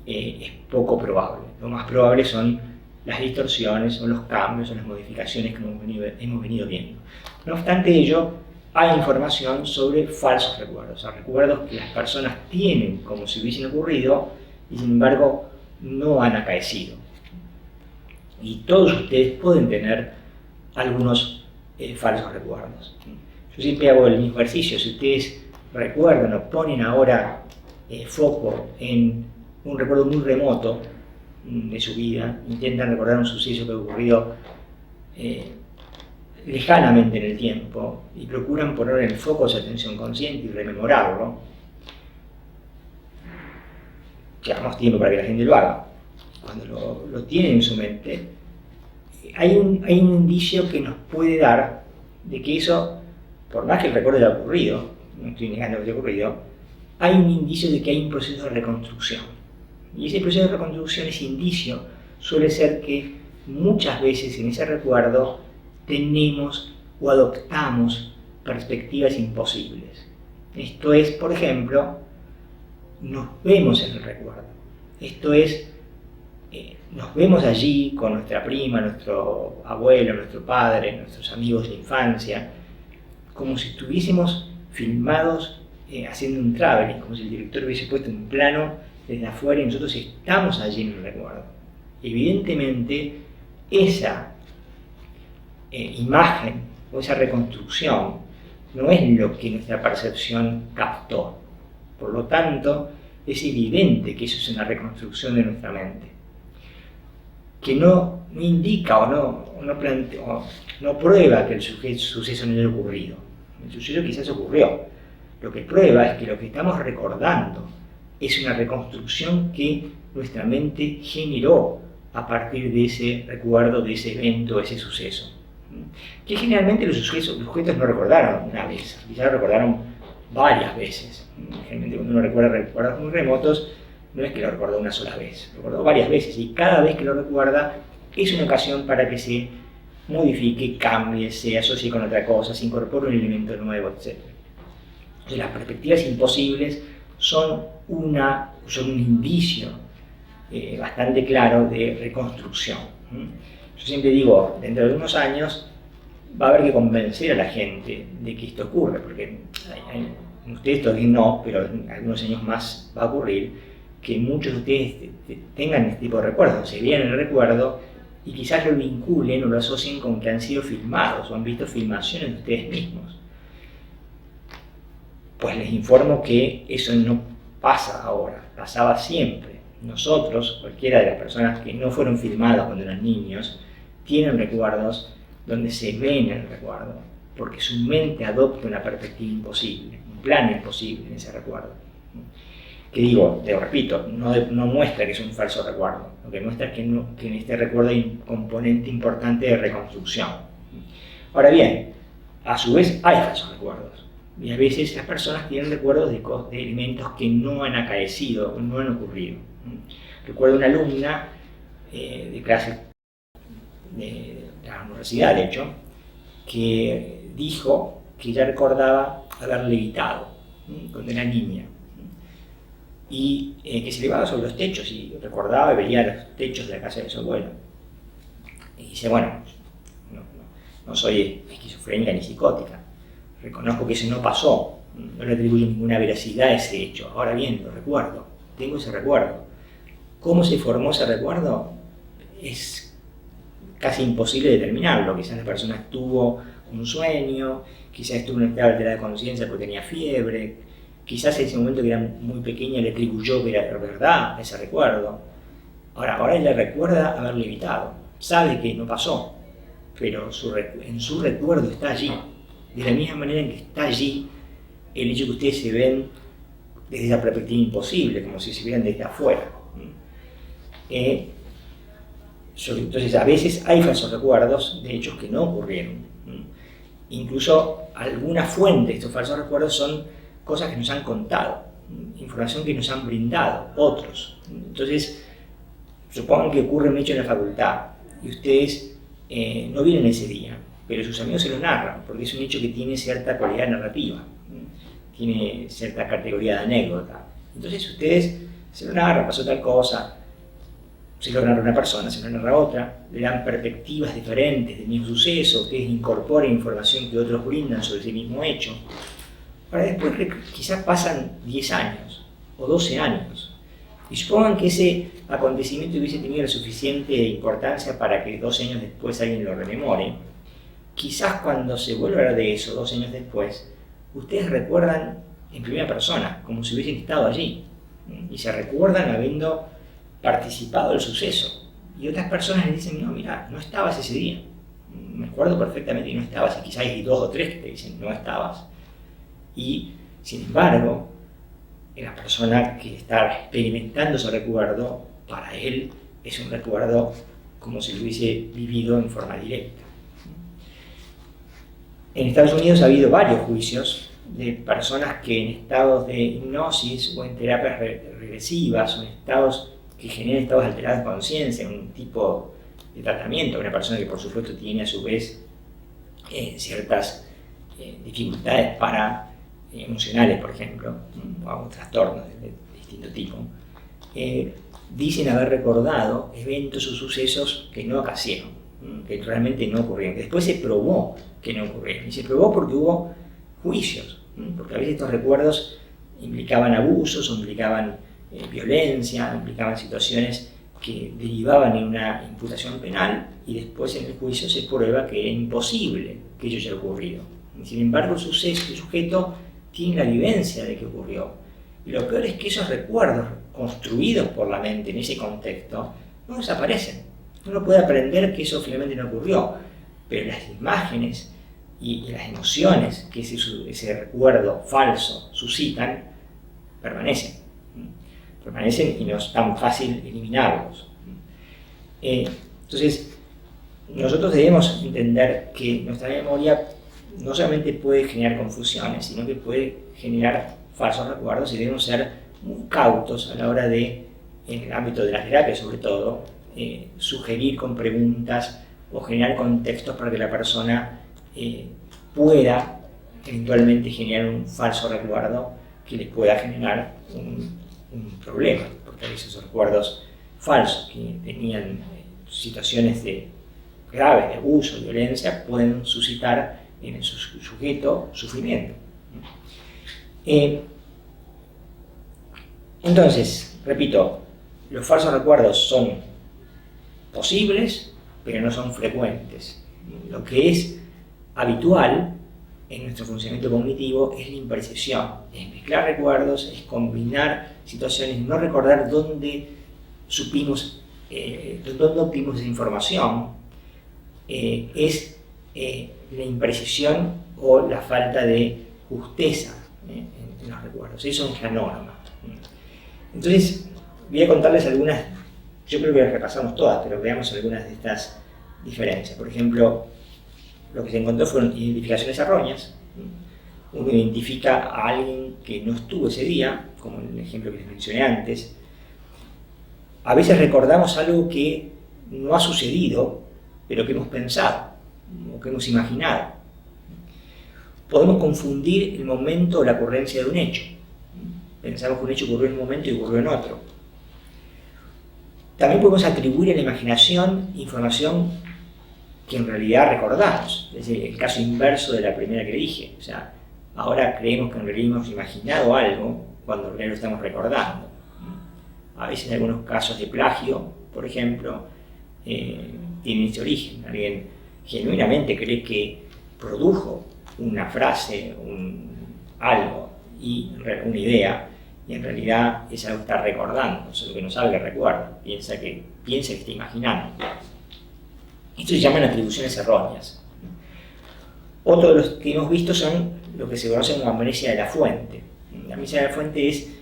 es poco probable. Lo más probable son las distorsiones o los cambios o las modificaciones que hemos venido viendo. No obstante ello, hay información sobre falsos recuerdos, o sea, recuerdos que las personas tienen como si hubiesen ocurrido y sin embargo no han acaecido. Y todos ustedes pueden tener algunos falsos recuerdos. Yo siempre hago el mismo ejercicio. Si ustedes recuerdan o ponen ahora foco en un recuerdo muy remoto de su vida, intentan recordar un suceso que ha ocurrido lejanamente en el tiempo y procuran poner en el foco de su atención consciente y rememorarlo, llevamos tiempo para que la gente lo haga. Cuando lo tienen en su mente, hay un indicio que nos puede dar de que eso, por más que el recuerdo haya ocurrido, no estoy negando que haya ocurrido, hay un indicio de que hay un proceso de reconstrucción. Y ese proceso de reconstrucción, ese indicio, suele ser que muchas veces en ese recuerdo tenemos o adoptamos perspectivas imposibles. Esto es, por ejemplo, nos vemos en el recuerdo. Esto es, nos vemos allí con nuestra prima, nuestro abuelo, nuestro padre, nuestros amigos de infancia, como si estuviésemos filmados haciendo un traveling, como si el director hubiese puesto un plano desde afuera y nosotros estamos allí en el recuerdo. Evidentemente, esa imagen o esa reconstrucción no es lo que nuestra percepción captó. Por lo tanto, es evidente que eso es una reconstrucción de nuestra mente, que no indica o no prueba que el suceso no haya ocurrido. El suceso quizás ocurrió. Lo que prueba es que lo que estamos recordando es una reconstrucción que nuestra mente generó a partir de ese recuerdo, de ese evento, de ese suceso. Que generalmente los sujetos no recordaron una vez, quizás recordaron varias veces. Generalmente cuando uno recuerda recuerdos muy remotos, no es que lo recordó una sola vez, lo recordó varias veces, y cada vez que lo recuerda es una ocasión para que se modifique, cambie, se asocie con otra cosa, se incorpore un elemento nuevo, etc. Entonces, las perspectivas imposibles son un indicio bastante claro de reconstrucción. Yo siempre digo, dentro de unos años va a haber que convencer a la gente de que esto ocurre, porque ustedes todavía no, pero en algunos años más va a ocurrir que muchos de ustedes tengan este tipo de recuerdos, se vean el recuerdo y quizás lo vinculen o lo asocien con que han sido filmados o han visto filmaciones de ustedes mismos. Pues les informo que eso no pasa ahora, pasaba siempre. Nosotros, cualquiera de las personas que no fueron filmadas cuando eran niños, tienen recuerdos donde se ven el recuerdo, porque su mente adopta una perspectiva imposible, un plano imposible en ese recuerdo. que digo, te lo repito, no muestra que es un falso recuerdo, lo que muestra es que en este recuerdo hay un componente importante de reconstrucción. Ahora bien, a su vez hay falsos recuerdos, y a veces las personas tienen recuerdos de elementos que no han acaecido, no han ocurrido. Recuerdo una alumna de clase de la universidad, de hecho, que dijo que ella recordaba haber levitado cuando era niña, y que se elevaba sobre los techos y recordaba y veía los techos de la casa de su abuelo. Y dice, bueno, no soy esquizofrénica ni psicótica, reconozco que eso no pasó, no le atribuyo ninguna veracidad a ese hecho. Ahora bien, lo recuerdo, tengo ese recuerdo. ¿Cómo se formó ese recuerdo? Es casi imposible determinarlo. Quizás la persona tuvo un sueño, quizás estuvo en un estado alterado de conciencia porque tenía fiebre, quizás en ese momento que era muy pequeña le atribuyó que era verdad ese recuerdo. Ahora ella recuerda haber levitado, sabe que no pasó, pero en su recuerdo está allí. De la misma manera en que está allí el hecho que ustedes se ven desde esa perspectiva imposible, como si se vieran desde afuera. Entonces a veces hay falsos recuerdos de hechos que no ocurrieron. Incluso alguna fuente de estos falsos recuerdos son cosas que nos han contado, información que nos han brindado otros. Entonces, supongan que ocurre un hecho en la facultad y ustedes no vienen ese día, pero sus amigos se lo narran, porque es un hecho que tiene cierta cualidad narrativa, tiene cierta categoría de anécdota. Entonces ustedes se lo narran, pasó tal cosa, se lo narra una persona, se lo narra otra, le dan perspectivas diferentes del mismo suceso, ustedes incorporan información que otros brindan sobre ese mismo hecho. Ahora después quizás pasan 10 años o 12 años y supongan que ese acontecimiento hubiese tenido la suficiente importancia para que 12 años después alguien lo rememore. Quizás cuando se vuelva a hablar de eso 12 años después, ustedes recuerdan en primera persona, como si hubiesen estado allí, y se recuerdan habiendo participado del suceso. Y otras personas les dicen, no, mira, no estabas ese día. Me acuerdo perfectamente que no estabas, y quizás hay 2 o 3 que te dicen, no estabas. Y, sin embargo, la persona que está experimentando ese recuerdo, para él es un recuerdo como si lo hubiese vivido en forma directa. En Estados Unidos ha habido varios juicios de personas que en estados de hipnosis o en terapias regresivas o en estados que generan estados alterados de conciencia, un tipo de tratamiento, una persona que por supuesto tiene a su vez ciertas dificultades emocionales, por ejemplo, o trastornos de distinto tipo, dicen haber recordado eventos o sucesos que no acaecieron, que realmente no ocurrieron, que después se probó que no ocurrieron, y se probó porque hubo juicios, porque a veces estos recuerdos implicaban abusos, o implicaban violencia, implicaban situaciones que derivaban en una imputación penal, y después en el juicio se prueba que era imposible que ello haya ocurrido. Sin embargo, el sujeto tiene la vivencia de que ocurrió. Y lo peor es que esos recuerdos construidos por la mente en ese contexto no desaparecen. Uno puede aprender que eso finalmente no ocurrió, pero las imágenes y las emociones que ese recuerdo falso suscitan permanecen y no es tan fácil eliminarlos. Entonces, nosotros debemos entender que nuestra memoria no solamente puede generar confusiones, sino que puede generar falsos recuerdos, y debemos ser muy cautos a la hora de, en el ámbito de la terapia sobre todo, sugerir con preguntas o generar contextos para que la persona pueda eventualmente generar un falso recuerdo que le pueda generar un problema, porque a veces esos recuerdos falsos que tenían situaciones graves de abuso, violencia, pueden suscitar en el sujeto sufrimiento. Entonces, repito, los falsos recuerdos son posibles, pero no son frecuentes. Lo que es habitual en nuestro funcionamiento cognitivo es la impercepción, es mezclar recuerdos, es combinar situaciones, no recordar dónde obtuvimos esa información, es la imprecisión o la falta de justeza en los recuerdos. Eso es la norma. Entonces, voy a contarles algunas, yo creo que las repasamos todas, pero veamos algunas de estas diferencias. Por ejemplo, lo que se encontró fueron identificaciones erróneas. Uno identifica a alguien que no estuvo ese día, como en el ejemplo que les mencioné antes. A veces recordamos algo que no ha sucedido, pero que hemos pensado o que hemos imaginado. Podemos confundir el momento o la ocurrencia de un hecho. Pensamos que un hecho ocurrió en un momento y ocurrió en otro. También podemos atribuir a la imaginación información que en realidad recordamos. Es el caso inverso de la primera que dije. O sea, ahora creemos que en realidad hemos imaginado algo cuando en realidad lo estamos recordando. A veces en algunos casos de plagio, por ejemplo, tienen ese origen. Alguien genuinamente cree que produjo una frase, algo, una idea, y en realidad es algo que está recordando, es lo que no sabe que recuerda, piensa que está imaginando. Esto se llaman atribuciones erróneas. Otro de los que hemos visto son lo que se conoce como amnesia de la fuente. La amnesia de la fuente es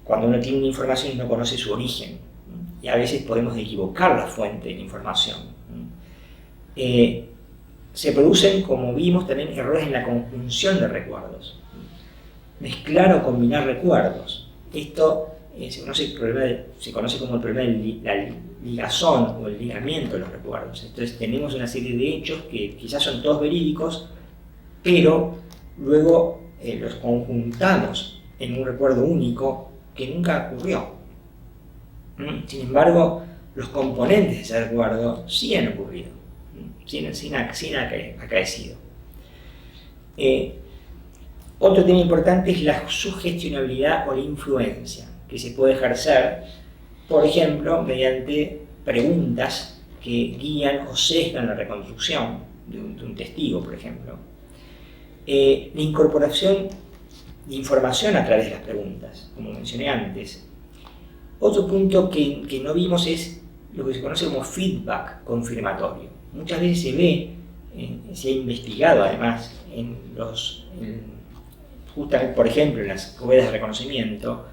cuando uno tiene una información y no conoce su origen, y a veces podemos equivocar la fuente de la información. Se producen, como vimos, también errores en la conjunción de recuerdos. Mezclar o combinar recuerdos. Esto se conoce como el problema de la ligazón o el ligamiento de los recuerdos. Entonces tenemos una serie de hechos que quizás son todos verídicos, pero luego los conjuntamos en un recuerdo único que nunca ocurrió. Sin embargo, los componentes de ese recuerdo sí han ocurrido, sí han acaecido. Otro tema importante es la sugestionabilidad o la influencia, que se puede ejercer, por ejemplo, mediante preguntas que guían o sesgan la reconstrucción de un testigo, por ejemplo. La incorporación de información a través de las preguntas, como mencioné antes. Otro punto que no vimos es lo que se conoce como feedback confirmatorio. Muchas veces se ve, se ha investigado además justamente, por ejemplo, en las ruedas de reconocimiento,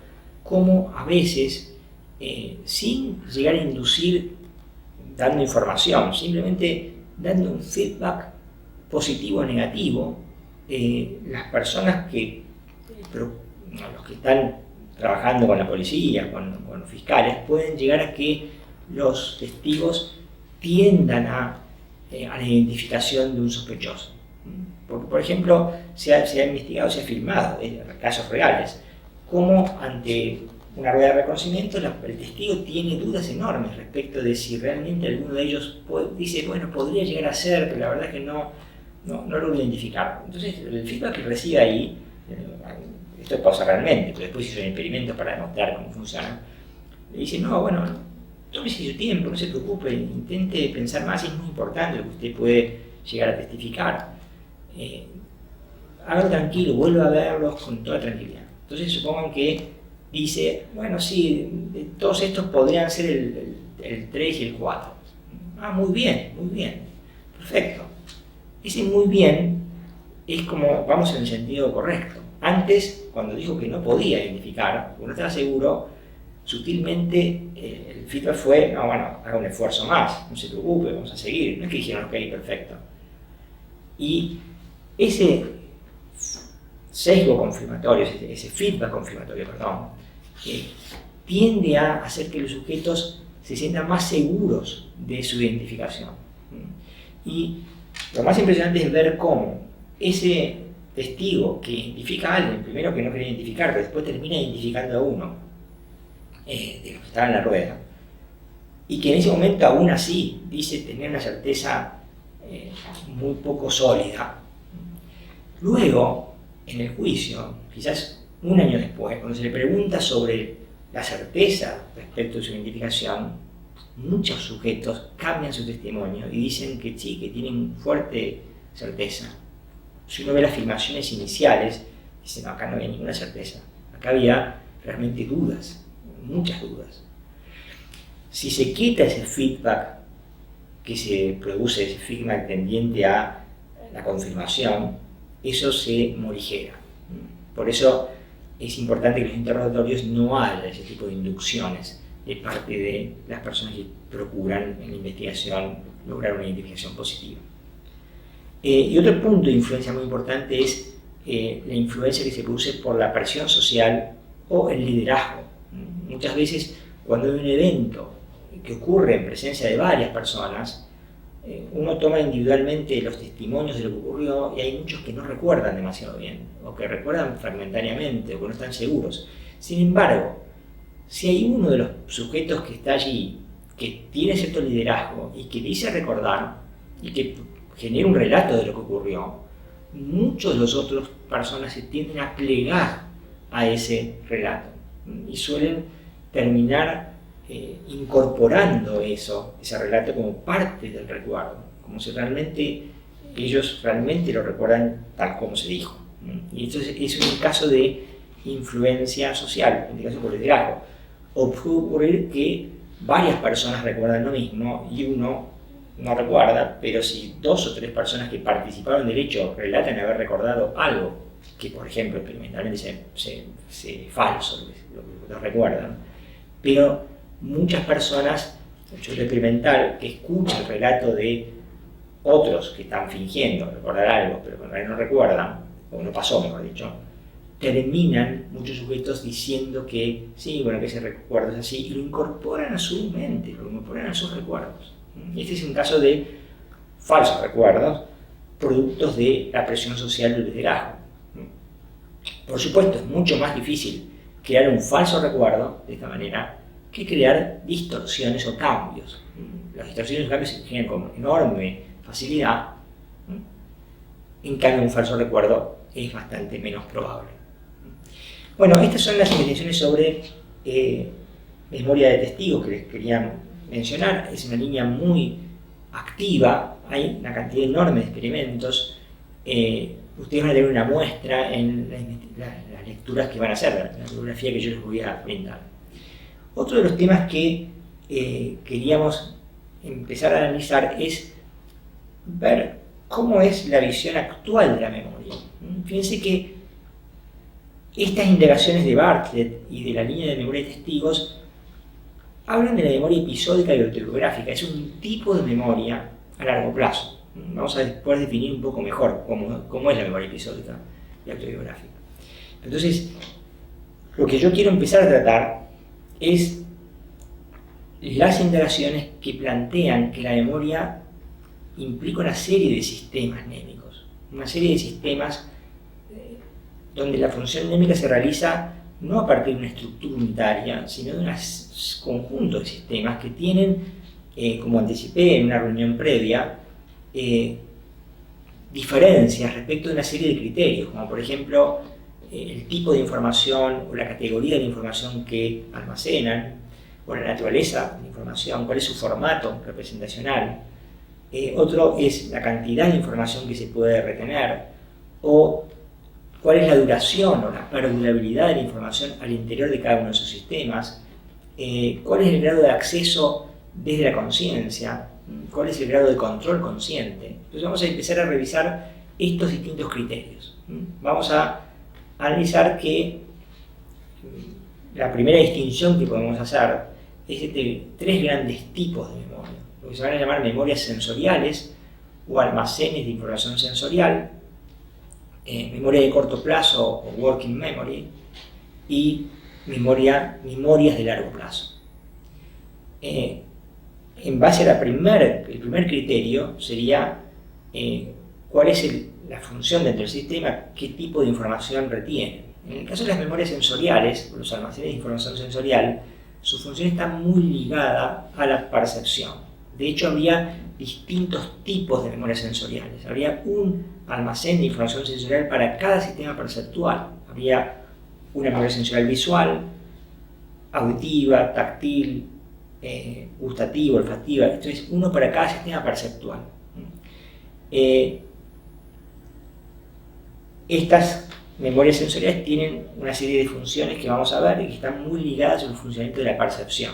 cómo a veces, sin llegar a inducir dando información, simplemente dando un feedback positivo o negativo, las personas los que están trabajando con la policía, con los fiscales, pueden llegar a que los testigos tiendan a la identificación de un sospechoso. Porque, por ejemplo, se ha investigado, se ha filmado casos reales, cómo ante una rueda de reconocimiento el testigo tiene dudas enormes respecto de si realmente alguno de ellos dice, bueno, podría llegar a ser, pero la verdad es que no logro identificarlo. Entonces, el feedback que recibe ahí, esto pasa realmente, pero después hizo un experimento para demostrar cómo funciona, le dice, no, bueno, tómese su tiempo, no se preocupe, intente pensar más, es muy importante lo que usted puede llegar a testificar. Hágalo tranquilo, vuelva a verlos con toda tranquilidad. Entonces supongan que dice, bueno, sí, todos estos podrían ser el 3 y el 4. Muy bien, perfecto. Ese muy bien es como, vamos en el sentido correcto. Antes, cuando dijo que no podía identificar, porque no estaba seguro, sutilmente el feedback fue, no, bueno, haga un esfuerzo más, no se preocupe, vamos a seguir. No es que dijeron, ok, perfecto. Y ese sesgo confirmatorio, ese feedback confirmatorio, tiende a hacer que los sujetos se sientan más seguros de su identificación. Y lo más impresionante es ver cómo ese testigo que identifica a alguien, primero que no quería identificar, pero después termina identificando a uno de los que estaba en la rueda, y que en ese momento aún así dice tener una certeza muy poco sólida. Luego, en el juicio, quizás un año después, cuando se le pregunta sobre la certeza respecto de su identificación, muchos sujetos cambian su testimonio y dicen que sí, que tienen fuerte certeza. Si uno ve las filmaciones iniciales, dicen, no, acá no había ninguna certeza, acá había realmente dudas, muchas dudas. Si se quita ese feedback que se produce, ese feedback tendiente a la confirmación, eso se morigera. Por eso es importante que en los interrogatorios no haya ese tipo de inducciones de parte de las personas que procuran en la investigación lograr una identificación positiva. Y otro punto de influencia muy importante es la influencia que se produce por la presión social o el liderazgo. Muchas veces cuando hay un evento que ocurre en presencia de varias personas, uno toma individualmente los testimonios de lo que ocurrió y hay muchos que no recuerdan demasiado bien, o que recuerdan fragmentariamente, o que no están seguros. Sin embargo, si hay uno de los sujetos que está allí, que tiene cierto liderazgo y que dice recordar, y que genera un relato de lo que ocurrió, muchos de los otros personas se tienden a plegar a ese relato y suelen terminar incorporando ese relato como parte del recuerdo, como si ellos realmente lo recuerdan tal como se dijo. Y esto es un caso de influencia social, en este caso por liderazgo. O puede ocurrir que varias personas recuerdan lo mismo y uno no recuerda, pero si 2 o 3 personas que participaron del hecho relatan haber recordado algo que, por ejemplo, experimentalmente se falso, lo recuerdan, pero muchas personas, mucho experimental, que escuchan el relato de otros que están fingiendo recordar algo, pero que en realidad no recuerdan, o no pasó, mejor dicho, terminan muchos sujetos diciendo que sí, bueno, que ese recuerdo es así, y lo incorporan a su mente, lo incorporan a sus recuerdos. Este es un caso de falsos recuerdos, productos de la presión social del liderazgo. Por supuesto, es mucho más difícil crear un falso recuerdo de esta manera que crear distorsiones o cambios. Las distorsiones o cambios se generan con enorme facilidad. En cambio, un falso recuerdo es bastante menos probable. Bueno, estas son las investigaciones sobre memoria de testigos que les quería mencionar. Es una línea muy activa, hay una cantidad enorme de experimentos. Ustedes van a tener una muestra en las lecturas que van a hacer, la bibliografía que yo les voy a brindar. Otro de los temas que queríamos empezar a analizar es ver cómo es la visión actual de la memoria. Fíjense que estas indagaciones de Bartlett y de la línea de memoria de testigos hablan de la memoria episódica y autobiográfica. Es un tipo de memoria a largo plazo. Vamos a después definir un poco mejor cómo es la memoria episódica y autobiográfica. Entonces, lo que yo quiero empezar a tratar es las indagaciones que plantean que la memoria implica una serie de sistemas mnémicos, una serie de sistemas donde la función mnémica se realiza no a partir de una estructura unitaria, sino de un conjunto de sistemas que tienen, como anticipé en una reunión previa, diferencias respecto de una serie de criterios, como por ejemplo el tipo de información o la categoría de información que almacenan, o la naturaleza de la información, cuál es su formato representacional. Otro es la cantidad de información que se puede retener, o cuál es la duración o la perdurabilidad de la información al interior de cada uno de esos sistemas, cuál es el grado de acceso desde la conciencia, cuál es el grado de control consciente. Entonces vamos a empezar a revisar estos distintos criterios. Vamos a analizar que la primera distinción que podemos hacer es entre 3 grandes tipos de memoria, lo que se van a llamar memorias sensoriales o almacenes de información sensorial, memoria de corto plazo o working memory, y memorias de largo plazo. En base a el primer criterio sería cuál es la función dentro del sistema, qué tipo de información retiene. En el caso de las memorias sensoriales, los almacenes de información sensorial, su función está muy ligada a la percepción. De hecho, habría distintos tipos de memorias sensoriales. Habría un almacén de información sensorial para cada sistema perceptual. Habría una memoria sensorial visual, auditiva, táctil, gustativa, olfativa. Esto es uno para cada sistema perceptual. Estas memorias sensoriales tienen una serie de funciones que vamos a ver y que están muy ligadas al funcionamiento de la percepción.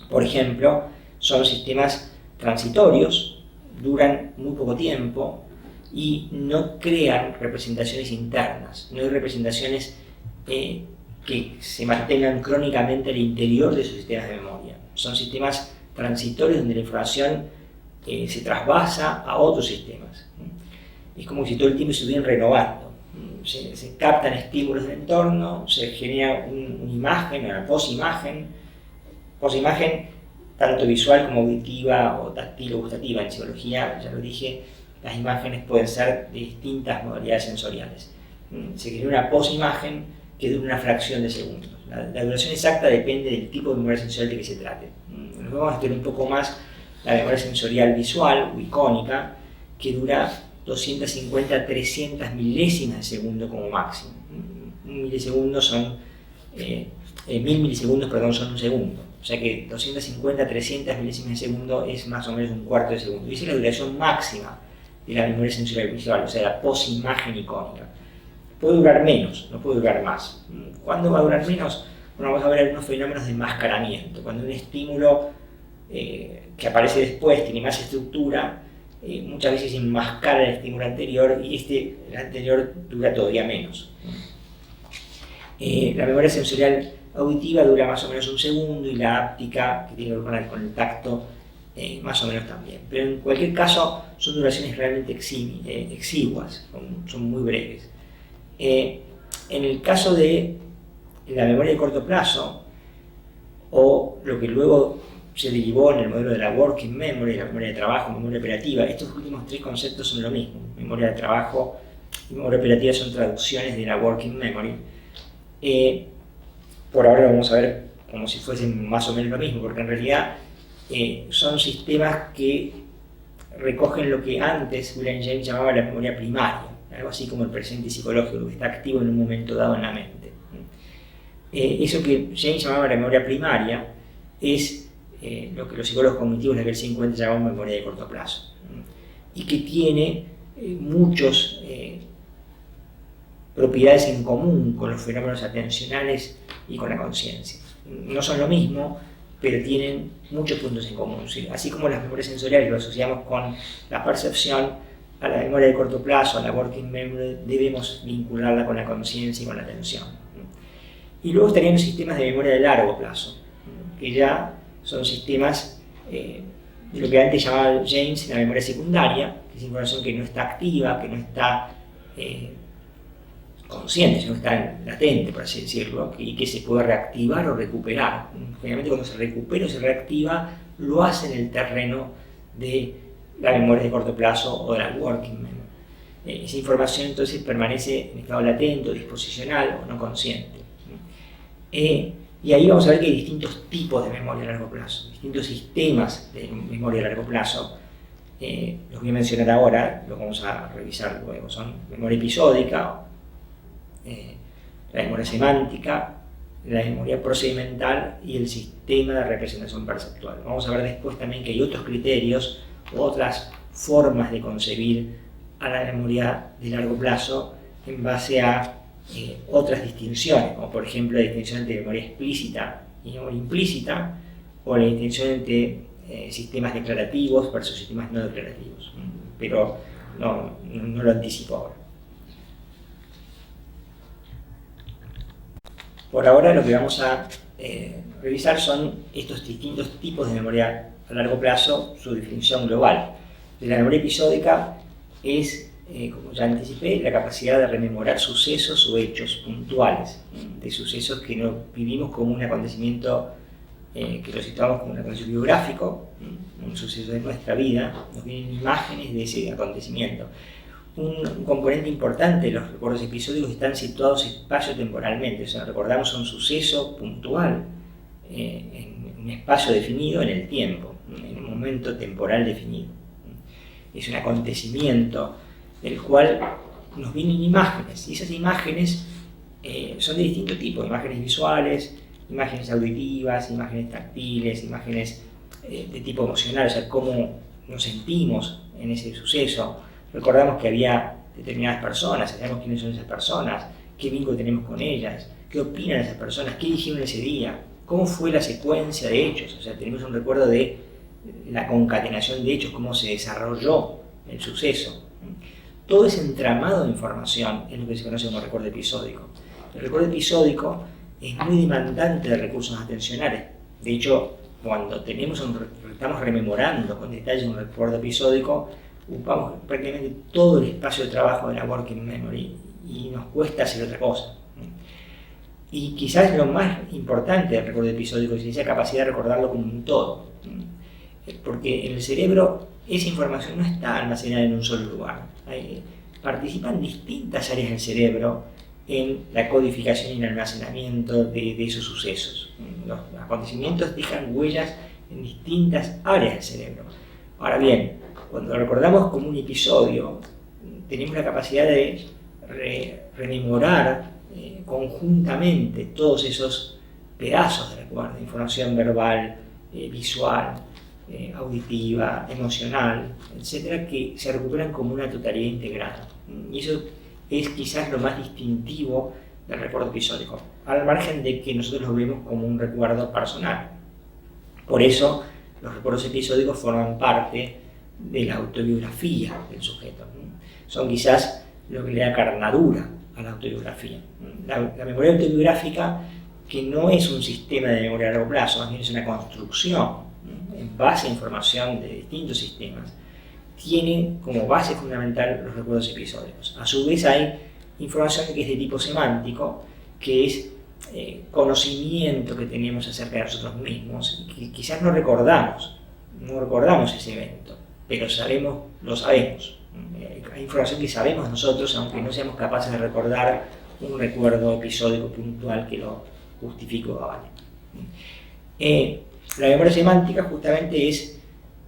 Por ejemplo, son sistemas transitorios, duran muy poco tiempo y no crean representaciones internas, no hay representaciones que se mantengan crónicamente al interior de sus sistemas de memoria. Son sistemas transitorios donde la información se trasvasa a otros sistemas. Es como si todo el tiempo se estuvieran renovando. Se captan estímulos del entorno, se genera una imagen, una posimagen tanto visual como auditiva o táctil o gustativa. En psicología, ya lo dije, las imágenes pueden ser de distintas modalidades sensoriales. Se genera una posimagen que dura una fracción de segundos. La duración exacta depende del tipo de memoria sensorial de que se trate. Nos vamos a estudiar un poco más la memoria sensorial visual o icónica, que dura 250 a 300 milésimas de segundo como máximo. Un milisegundo son, 1000 milisegundos, perdón, son un segundo. O sea que 250 a 300 milésimas de segundo es más o menos un cuarto de segundo. Y esa es la duración máxima de la memoria sensorial visual, o sea, la posimagen icónica. Puede durar menos, no puede durar más. ¿Cuándo va a durar menos? Bueno, vamos a ver algunos fenómenos de enmascaramiento. Cuando un estímulo que aparece después tiene más estructura, muchas veces enmascara el estímulo anterior y el anterior dura todavía menos. La memoria sensorial auditiva dura más o menos un segundo y la áptica, que tiene que ver con el tacto, más o menos también. Pero en cualquier caso son duraciones realmente exiguas, son muy breves. En el caso de la memoria de corto plazo, o lo que luego se derivó en el modelo de la working memory, la memoria de trabajo, memoria operativa, estos últimos tres conceptos son lo mismo. Memoria de trabajo y memoria operativa son traducciones de la working memory. Por ahora lo vamos a ver como si fuesen más o menos lo mismo, porque en realidad son sistemas que recogen lo que antes William James llamaba la memoria primaria, algo así como el presente psicológico, lo que está activo en un momento dado en la mente. Eso que James llamaba la memoria primaria es lo que los psicólogos cognitivos de aquel 50 llamaban memoria de corto plazo, y que tiene muchas propiedades en común con los fenómenos atencionales y con la conciencia. No son lo mismo, pero tienen muchos puntos en común. ¿Sí? Así como las memorias sensoriales lo asociamos con la percepción, a la memoria de corto plazo, a la working memory, debemos vincularla con la conciencia y con la atención. Y luego estarían los sistemas de memoria de largo plazo, que ya son sistemas de lo que antes llamaba James la memoria secundaria, que es información que no está activa, que no está consciente, sino que está latente, por así decirlo, y que se puede reactivar o recuperar. Generalmente cuando se recupera o se reactiva, lo hace en el terreno de la memoria de corto plazo o de la working memory. Esa información entonces permanece en estado latente, o disposicional o no consciente. Y ahí vamos a ver que hay distintos tipos de memoria a largo plazo, distintos sistemas de memoria a largo plazo. Los voy a mencionar ahora, los vamos a revisar luego. Son memoria episódica, la memoria semántica, la memoria procedimental y el sistema de representación perceptual. Vamos a ver después también que hay otros criterios, otras formas de concebir a la memoria de largo plazo en base a otras distinciones, como por ejemplo la distinción entre memoria explícita y memoria implícita, o la distinción entre sistemas declarativos versus sistemas no declarativos. Pero no lo anticipo ahora. Por ahora lo que vamos a revisar son estos distintos tipos de memoria a largo plazo, su definición global. La memoria episódica es, como ya anticipé, la capacidad de rememorar sucesos o hechos puntuales, de sucesos que no vivimos como un acontecimiento, que lo situamos como un acontecimiento biográfico, un suceso de nuestra vida, nos vienen imágenes de ese acontecimiento. Un componente importante de los recuerdos episódicos están situados espacio-temporalmente, o sea, recordamos un suceso puntual en un espacio definido en el tiempo, en un momento temporal definido. Es un acontecimiento del cual nos vienen imágenes, y esas imágenes son de distinto tipo, imágenes visuales, imágenes auditivas, imágenes táctiles, imágenes de tipo emocional, o sea, cómo nos sentimos en ese suceso. Recordamos que había determinadas personas, sabemos quiénes son esas personas, qué vínculo tenemos con ellas, qué opinan esas personas, qué dijeron ese día, cómo fue la secuencia de hechos, o sea, tenemos un recuerdo de la concatenación de hechos, cómo se desarrolló el suceso. Todo ese entramado de información es lo que se conoce como recuerdo episódico. El recuerdo episódico es muy demandante de recursos atencionales. De hecho, cuando estamos rememorando con detalle un recuerdo episódico, ocupamos prácticamente todo el espacio de trabajo de la working memory y nos cuesta hacer otra cosa. Y quizás lo más importante del recuerdo episódico es esa capacidad de recordarlo como un todo. Porque en el cerebro esa información no está almacenada en un solo lugar. Participan distintas áreas del cerebro en la codificación y el almacenamiento de esos sucesos. Los acontecimientos dejan huellas en distintas áreas del cerebro. Ahora bien, cuando lo recordamos como un episodio, tenemos la capacidad de rememorar conjuntamente todos esos pedazos de recuerdo, información verbal, visual, auditiva, emocional, etcétera, que se recuperan como una totalidad integrada. Y eso es quizás lo más distintivo del recuerdo episódico, al margen de que nosotros lo vemos como un recuerdo personal. Por eso los recuerdos episódicos forman parte de la autobiografía del sujeto. Son quizás lo que le da carnadura a la autobiografía. La memoria autobiográfica, que no es un sistema de memoria a largo plazo, más bien es una construcción en base a información de distintos sistemas, tiene como base fundamental los recuerdos episódicos. A su vez hay información que es de tipo semántico, que es conocimiento que tenemos acerca de nosotros mismos, y que quizás no recordamos ese evento, pero lo sabemos. Hay información que sabemos nosotros, aunque no seamos capaces de recordar un recuerdo episódico puntual que lo justifique o avale. La memoria semántica justamente es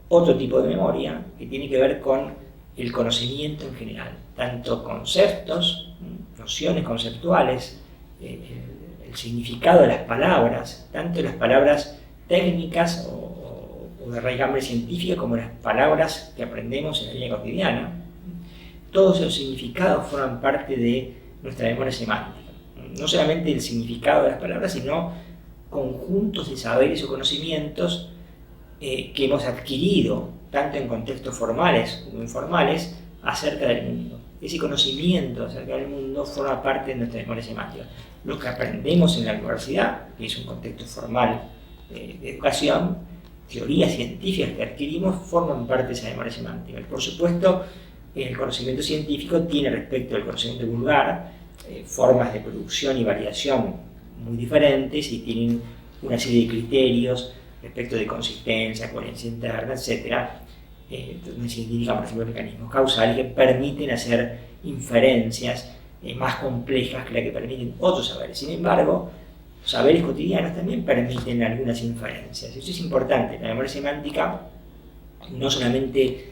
otro tipo de memoria que tiene que ver con el conocimiento en general, tanto conceptos, nociones conceptuales, el significado de las palabras, tanto las palabras técnicas o de raigambre científica como las palabras que aprendemos en la vida cotidiana. Todos esos significados forman parte de nuestra memoria semántica. No solamente el significado de las palabras, sino conjuntos de saberes o conocimientos que hemos adquirido, tanto en contextos formales como informales, acerca del mundo. Ese conocimiento acerca del mundo forma parte de nuestra memoria semántica. Lo que aprendemos en la universidad, que es un contexto formal de educación, teorías científicas que adquirimos, forman parte de esa memoria semántica. Y por supuesto, el conocimiento científico tiene respecto al conocimiento vulgar formas de producción y variación muy diferentes y tienen una serie de criterios respecto de consistencia, coherencia interna, etc. Donde se indican, por ejemplo, mecanismos causales que permiten hacer inferencias más complejas que las que permiten otros saberes. Sin embargo, saberes cotidianos también permiten algunas inferencias. Eso es importante. La memoria semántica no solamente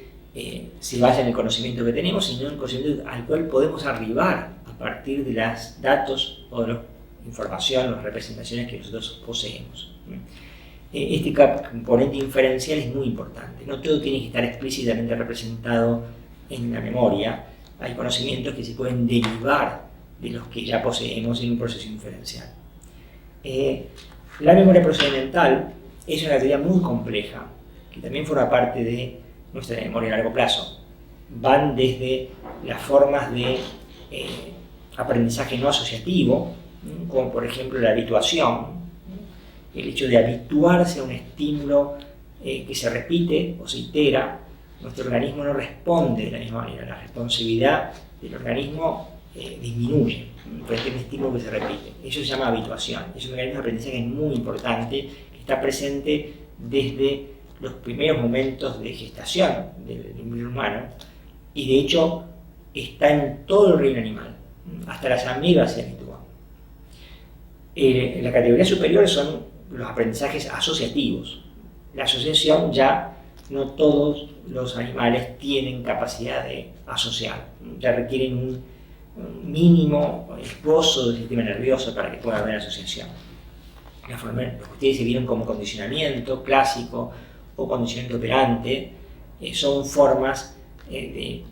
se basa en el conocimiento que tenemos, sino en el conocimiento al cual podemos arribar a partir de los datos o de la información, las representaciones que nosotros poseemos. Este componente inferencial es muy importante. No todo tiene que estar explícitamente representado en la memoria. Hay conocimientos que se pueden derivar de los que ya poseemos en un proceso inferencial. La memoria procedimental es una teoría muy compleja que también forma parte de nuestra memoria a largo plazo. Van desde las formas de aprendizaje no asociativo, como por ejemplo la habituación, el hecho de habituarse a un estímulo que se repite o se itera. Nuestro organismo no responde de la misma manera, la responsividad del organismo disminuye frente a un estímulo que se repite. Eso se llama habituación. Es un mecanismo de aprendizaje muy importante que está presente desde los primeros momentos de gestación del embrión humano y de hecho está en todo el reino animal, hasta las amebas se habitúan. La categoría superior son los aprendizajes asociativos. La asociación ya no todos los animales tienen capacidad de asociar, ya requieren un mínimo esbozo del sistema nervioso para que pueda haber asociación. Lo que ustedes se vieron como condicionamiento clásico o condicionamiento operante son formas de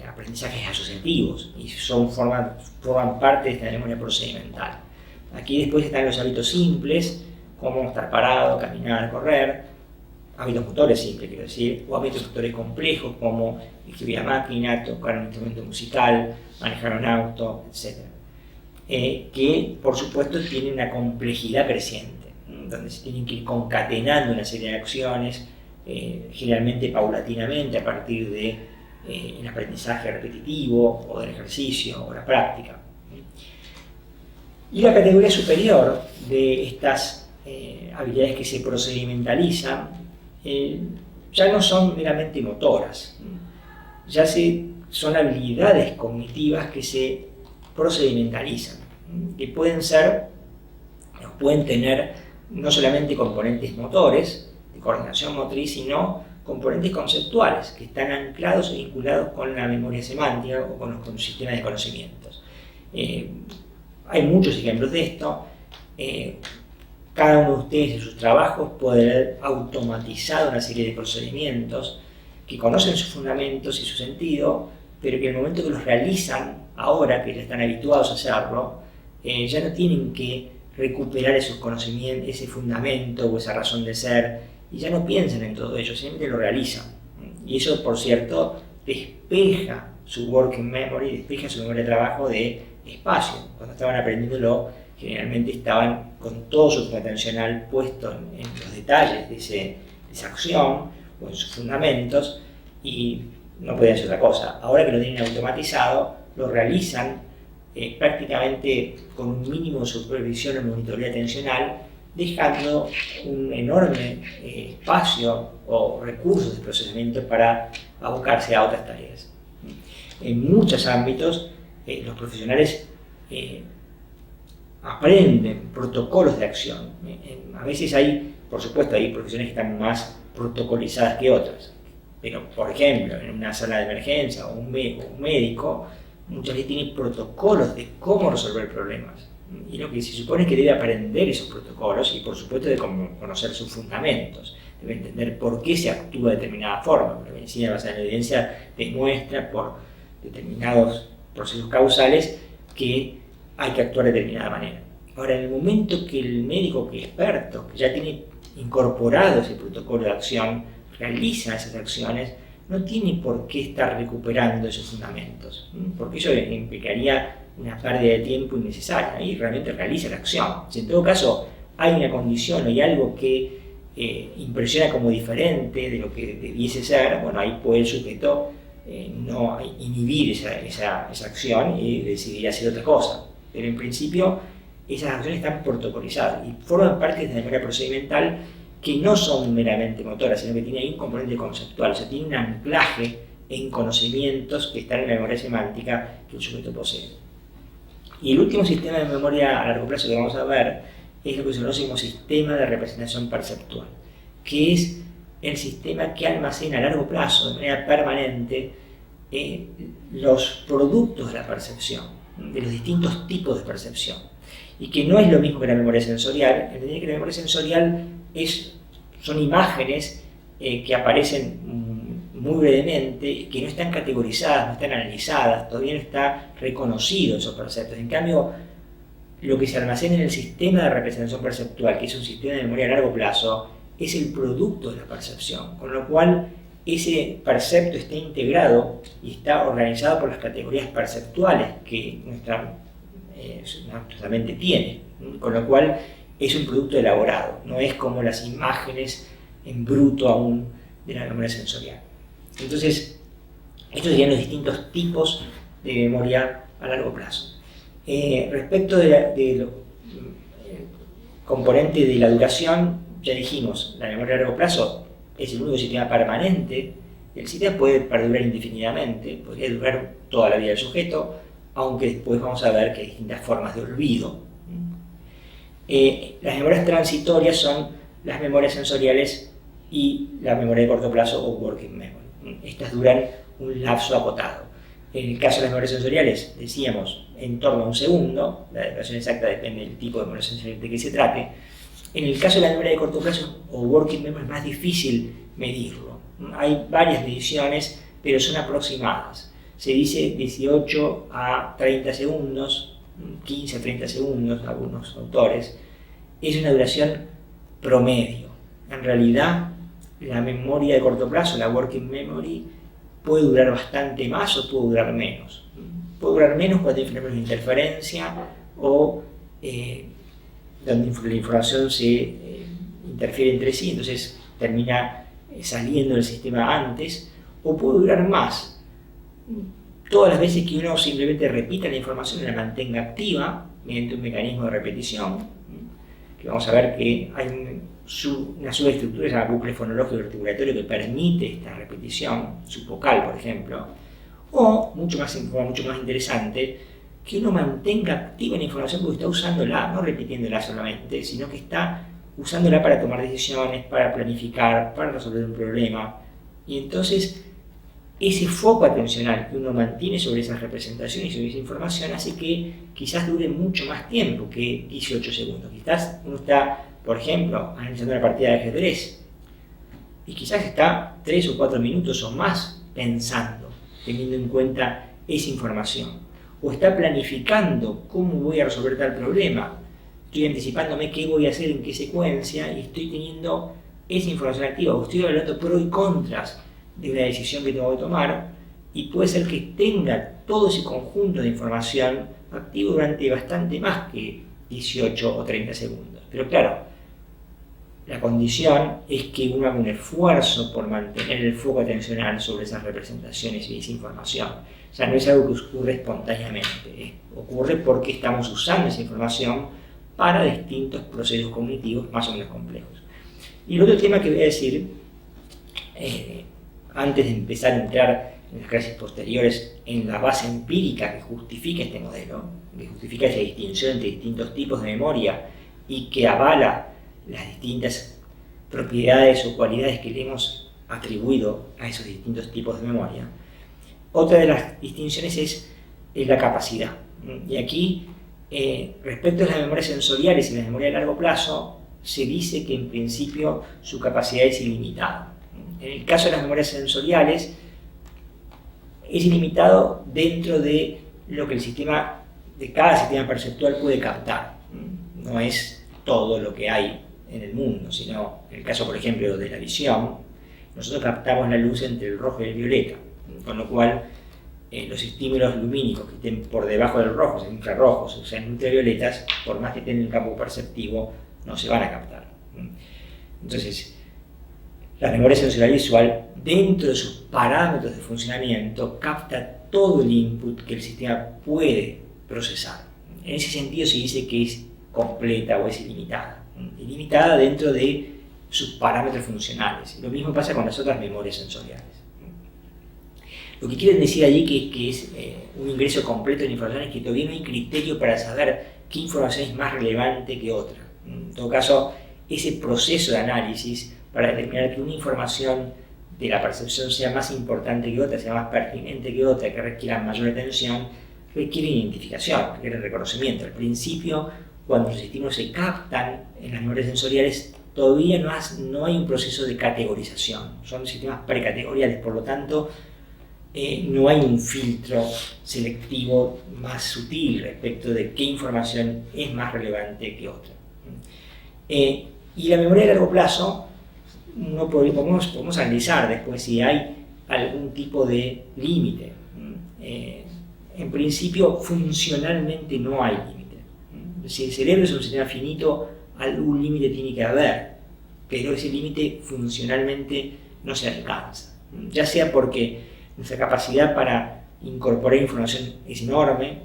aprendizajes asociativos y forman parte de esta memoria procedimental. Aquí después están los hábitos simples, como estar parado, caminar, correr, hábitos motores simples, quiero decir, o hábitos motores complejos, como escribir a máquina, tocar un instrumento musical, manejar un auto, etc. que por supuesto tienen una complejidad creciente, donde se tienen que ir concatenando una serie de acciones, generalmente paulatinamente a partir de el aprendizaje repetitivo o del ejercicio o la práctica. Y la categoría superior de estas habilidades que se procedimentalizan ya no son meramente motoras, ya son habilidades cognitivas que se procedimentalizan, que pueden tener no solamente componentes motores, de coordinación motriz, sino componentes conceptuales que están anclados e vinculados con la memoria semántica o con los sistemas de conocimientos. Hay muchos ejemplos de esto. Cada uno de ustedes en sus trabajos puede haber automatizado una serie de procedimientos que conocen sus fundamentos y su sentido, pero que en el momento que los realizan, ahora que ya están habituados a hacerlo, ya no tienen que recuperar esos conocimientos, ese fundamento o esa razón de ser, y ya no piensan en todo ello, simplemente lo realizan. Y eso, por cierto, despeja su working memory, despeja su memoria de trabajo de espacio. Cuando estaban aprendiéndolo, generalmente estaban con todo su atencional puesto en los detalles de esa acción o en sus fundamentos, y no podían hacer otra cosa. Ahora que lo tienen automatizado, lo realizan prácticamente con un mínimo de supervisión o monitoreo atencional, dejando un enorme espacio o recursos de procesamiento para abocarse a otras tareas. En muchos ámbitos, los profesionales aprenden protocolos de acción. A veces por supuesto, hay profesiones que están más protocolizadas que otras. Pero, por ejemplo, en una sala de emergencia o un médico, muchas veces tiene protocolos de cómo resolver problemas. Y lo que se supone es que debe aprender esos protocolos y, por supuesto, de conocer sus fundamentos. Debe entender por qué se actúa de determinada forma. La medicina basada en la evidencia demuestra por determinados procesos causales que hay que actuar de determinada manera. Ahora, en el momento que el médico, que es experto, que ya tiene incorporado ese protocolo de acción, realiza esas acciones, no tiene por qué estar recuperando esos fundamentos, porque eso implicaría una pérdida de tiempo innecesaria, y realmente realiza la acción. Si en todo caso hay una condición o hay algo que impresiona como diferente de lo que debiese ser, bueno, ahí puede el sujeto no inhibir esa acción y decidir hacer otra cosa. Pero en principio esas acciones están protocolizadas y forman parte de la memoria procedimental, que no son meramente motoras, sino que tienen ahí un componente conceptual, o sea, tiene un anclaje en conocimientos que están en la memoria semántica que el sujeto posee. Y el último sistema de memoria a largo plazo que vamos a ver es lo que se conoce como sistema de representación perceptual, que es el sistema que almacena a largo plazo, de manera permanente, los productos de la percepción, de los distintos tipos de percepción, y que no es lo mismo que la memoria sensorial. En que la memoria sensorial son imágenes que aparecen muy brevemente, que no están categorizadas, no están analizadas, todavía no está reconocido esos perceptos. En cambio, lo que se almacena en el sistema de representación perceptual, que es un sistema de memoria a largo plazo, es el producto de la percepción, con lo cual ese percepto está integrado y está organizado por las categorías perceptuales que nuestra mente tiene, con lo cual es un producto elaborado, no es como las imágenes en bruto aún de la memoria sensorial. Entonces, estos serían los distintos tipos de memoria a largo plazo. Respecto de los componentes de la duración, ya dijimos, la memoria a largo plazo es el único sistema permanente. El sistema puede perdurar indefinidamente, podría durar toda la vida del sujeto, aunque después vamos a ver que hay distintas formas de olvido. Las memorias transitorias son las memorias sensoriales y la memoria de corto plazo o working memory. Estas duran un lapso acotado. En el caso de las memorias sensoriales, decíamos, en torno a un segundo, la duración exacta depende del tipo de memoria sensorial de que se trate. En el caso de la memoria de corto plazo o working memory es más difícil medirlo. Hay varias mediciones, pero son aproximadas. Se dice 18 a 30 segundos, 15 a 30 segundos, algunos autores. Es una duración promedio. En realidad, la memoria de corto plazo, la working memory, puede durar bastante más o puede durar menos. Puede durar menos cuando hay fenómenos de interferencia o donde la información se interfiere entre sí, entonces termina saliendo del sistema antes, o puede durar más. Todas las veces que uno simplemente repita la información y la mantenga activa mediante un mecanismo de repetición, que vamos a ver que hay una subestructura llamada bucle fonológico articulatorio que permite esta repetición, subvocal por ejemplo, o mucho más interesante, que uno mantenga activa la información porque está usándola, no repitiéndola solamente, sino que está usándola para tomar decisiones, para planificar, para resolver un problema. Y entonces ese foco atencional que uno mantiene sobre esas representaciones y sobre esa información hace que quizás dure mucho más tiempo que 18 segundos. Quizás uno está, por ejemplo, analizando una partida de ajedrez y quizás está 3 o 4 minutos o más pensando, teniendo en cuenta esa información. O está planificando cómo voy a resolver tal problema. Estoy anticipándome qué voy a hacer en qué secuencia y estoy teniendo esa información activa. O estoy hablando pros y contras de una decisión que tengo que tomar y puede ser que tenga todo ese conjunto de información activo durante bastante más que 18 o 30 segundos. Pero claro, la condición es que uno haga un esfuerzo por mantener el foco atencional sobre esas representaciones y esa información. O sea, no es algo que ocurre espontáneamente, ocurre porque estamos usando esa información para distintos procesos cognitivos más o menos complejos. Y el otro tema que voy a decir, antes de empezar a entrar en las clases posteriores en la base empírica que justifica este modelo, que justifica esa distinción entre distintos tipos de memoria y que avala las distintas propiedades o cualidades que le hemos atribuido a esos distintos tipos de memoria. Otra de las distinciones es la capacidad. Y aquí, respecto a las memorias sensoriales y la memoria de largo plazo, se dice que en principio su capacidad es ilimitada. En el caso de las memorias sensoriales, es ilimitado dentro de lo que cada sistema perceptual puede captar. No es todo lo que hay en el mundo, sino en el caso, por ejemplo, de la visión, nosotros captamos la luz entre el rojo y el violeta, con lo cual los estímulos lumínicos que estén por debajo del rojo, sean infrarrojos o sean ultravioletas, por más que estén en el campo perceptivo, no se van a captar. Entonces, la memoria sensorial visual, dentro de sus parámetros de funcionamiento, capta todo el input que el sistema puede procesar. En ese sentido se dice que es completa o es ilimitada. Ilimitada dentro de sus parámetros funcionales. Lo mismo pasa con las otras memorias sensoriales. Lo que quieren decir allí que es un ingreso completo de información es que todavía no hay criterio para saber qué información es más relevante que otra. En todo caso, ese proceso de análisis para determinar que una información de la percepción sea más importante que otra, sea más pertinente que otra, que requiera mayor atención, requiere identificación, requiere reconocimiento. Al principio, cuando los estímulos se captan en las memorias sensoriales, todavía no hay un proceso de categorización. Son sistemas precategoriales, por lo tanto, no hay un filtro selectivo más sutil respecto de qué información es más relevante que otra. Y la memoria de largo plazo, podemos analizar después si hay algún tipo de límite. En principio, funcionalmente no hay límite. Si el cerebro es un sistema finito, algún límite tiene que haber, pero ese límite funcionalmente no se alcanza. Ya sea porque nuestra capacidad para incorporar información es enorme,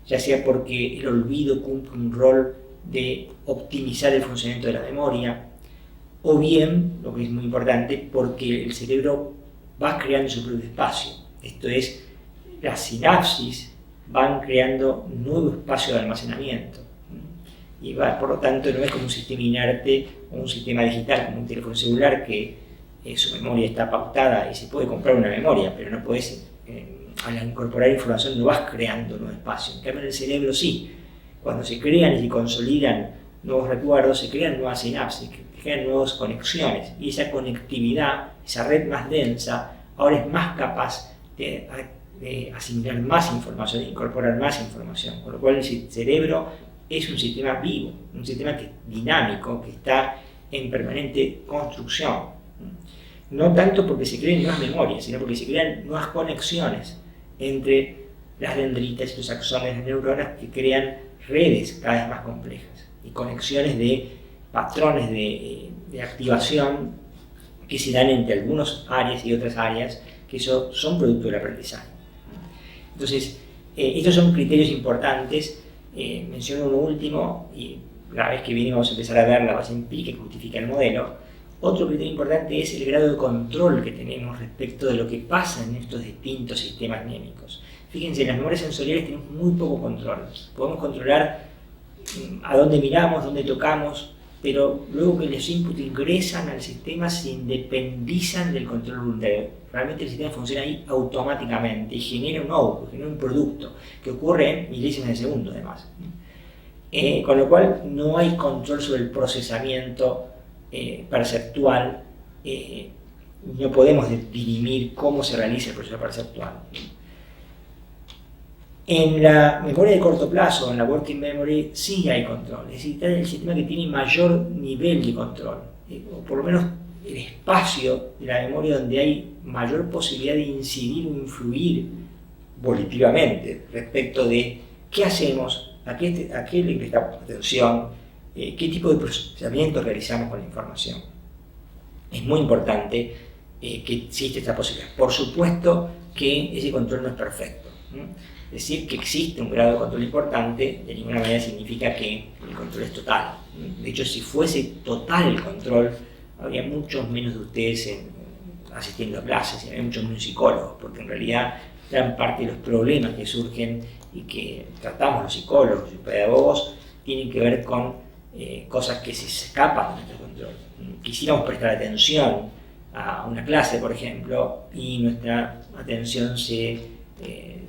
ya sea porque el olvido cumple un rol de optimizar el funcionamiento de la memoria, o bien, lo que es muy importante, porque el cerebro va creando su propio espacio. Esto es, las sinapsis van creando nuevo espacio de almacenamiento. Y por lo tanto no es como un sistema inerte o un sistema digital como un teléfono celular que su memoria está pautada y se puede comprar una memoria, pero no puedes, al incorporar información no vas creando nuevo espacio. En cambio en el cerebro sí, cuando se crean y se consolidan nuevos recuerdos, se crean nuevas sinapsis, se crean nuevas conexiones, y esa conectividad, esa red más densa, ahora es más capaz de asimilar más información, de incorporar más información, con lo cual el cerebro es un sistema vivo, un sistema dinámico, que está en permanente construcción. No tanto porque se creen nuevas memorias, sino porque se crean nuevas conexiones entre las dendritas y los axones de neuronas que crean redes cada vez más complejas y conexiones de patrones de activación que se dan entre algunas áreas y otras áreas, que eso son producto del aprendizaje. Entonces, estos son criterios importantes. Menciono uno último, y la vez que viene vamos a empezar a ver la base empírica que justifica el modelo. Otro criterio importante es el grado de control que tenemos respecto de lo que pasa en estos distintos sistemas mnémicos. Fíjense, en las memorias sensoriales tenemos muy poco control. Podemos controlar a dónde miramos, dónde tocamos, pero luego que los inputs ingresan al sistema se independizan del control voluntario. Realmente el sistema funciona ahí automáticamente y genera un output, genera un producto que ocurre en milésimas de segundo además. Con lo cual no hay control sobre el procesamiento perceptual, no podemos dirimir cómo se realiza el proceso perceptual. En la memoria de corto plazo, en la working memory, sí hay control, es decir, está el sistema que tiene mayor nivel de control, o por lo menos el espacio de la memoria donde hay mayor posibilidad de incidir o influir volitivamente respecto de qué hacemos, a qué le prestamos atención, qué tipo de procesamiento realizamos con la información. Es muy importante que existe esta posibilidad. Por supuesto que ese control no es perfecto. Decir que existe un grado de control importante de ninguna manera significa que el control es total. De hecho, si fuese total el control, habría muchos menos de ustedes asistiendo a clases, y habría muchos menos psicólogos, porque en realidad gran parte de los problemas que surgen y que tratamos los psicólogos y pedagogos tienen que ver con cosas que se escapan de nuestro control. Quisiéramos prestar atención a una clase, por ejemplo, y nuestra atención se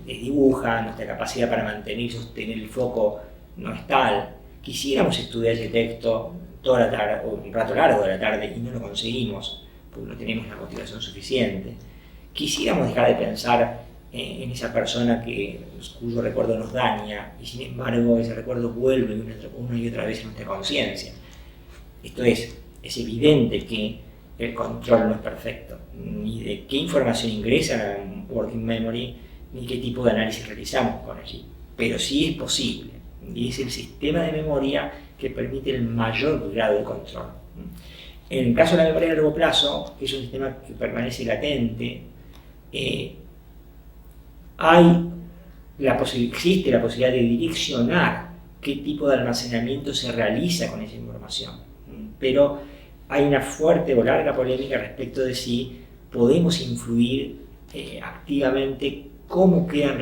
desdibuja, nuestra capacidad para mantener y sostener el foco no es tal. Quisiéramos estudiar ese texto toda la tarde, o un rato largo de la tarde, y no lo conseguimos, porque no tenemos la motivación suficiente. Quisiéramos dejar de pensar en esa persona cuyo recuerdo nos daña, y sin embargo ese recuerdo vuelve una y otra vez a nuestra conciencia. Esto es evidente que el control no es perfecto, ni de qué información ingresa a la working memory, ni qué tipo de análisis realizamos con allí, pero sí es posible, y es el sistema de memoria que permite el mayor grado de control. En el caso de la memoria a largo plazo, que es un sistema que permanece latente, existe la posibilidad de direccionar qué tipo de almacenamiento se realiza con esa información, pero hay una fuerte o larga polémica respecto de si podemos influir activamente cómo queda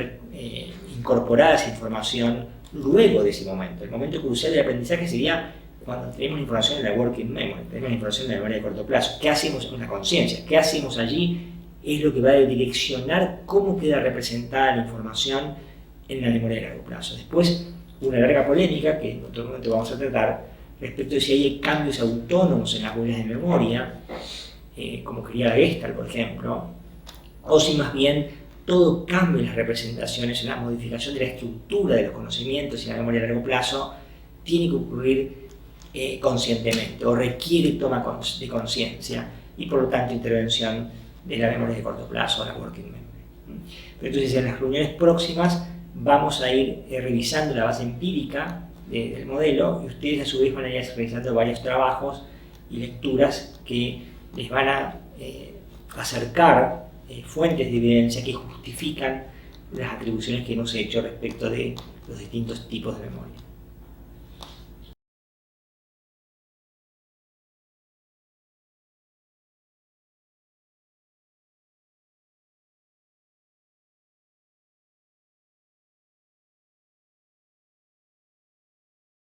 incorporada esa información luego de ese momento. El momento crucial del aprendizaje sería cuando tenemos información en la working memory, tenemos información en la memoria de corto plazo. ¿Qué hacemos con la conciencia? ¿Qué hacemos allí? Es lo que va a direccionar cómo queda representada la información en la memoria de largo plazo. Después, una larga polémica, que en otro momento vamos a tratar, respecto de si hay cambios autónomos en las huellas de memoria, como quería Gestalt, por ejemplo, o si más bien todo cambio en las representaciones, en la modificación de la estructura de los conocimientos y la memoria a largo plazo, tiene que ocurrir conscientemente o requiere toma de conciencia y por lo tanto intervención de la memoria de corto plazo, la working memory. Pero entonces en las reuniones próximas vamos a ir revisando la base empírica del modelo y ustedes a su vez van a ir realizando varios trabajos y lecturas que les van a acercar fuentes de evidencia que justifican las atribuciones que hemos hecho respecto de los distintos tipos de memoria.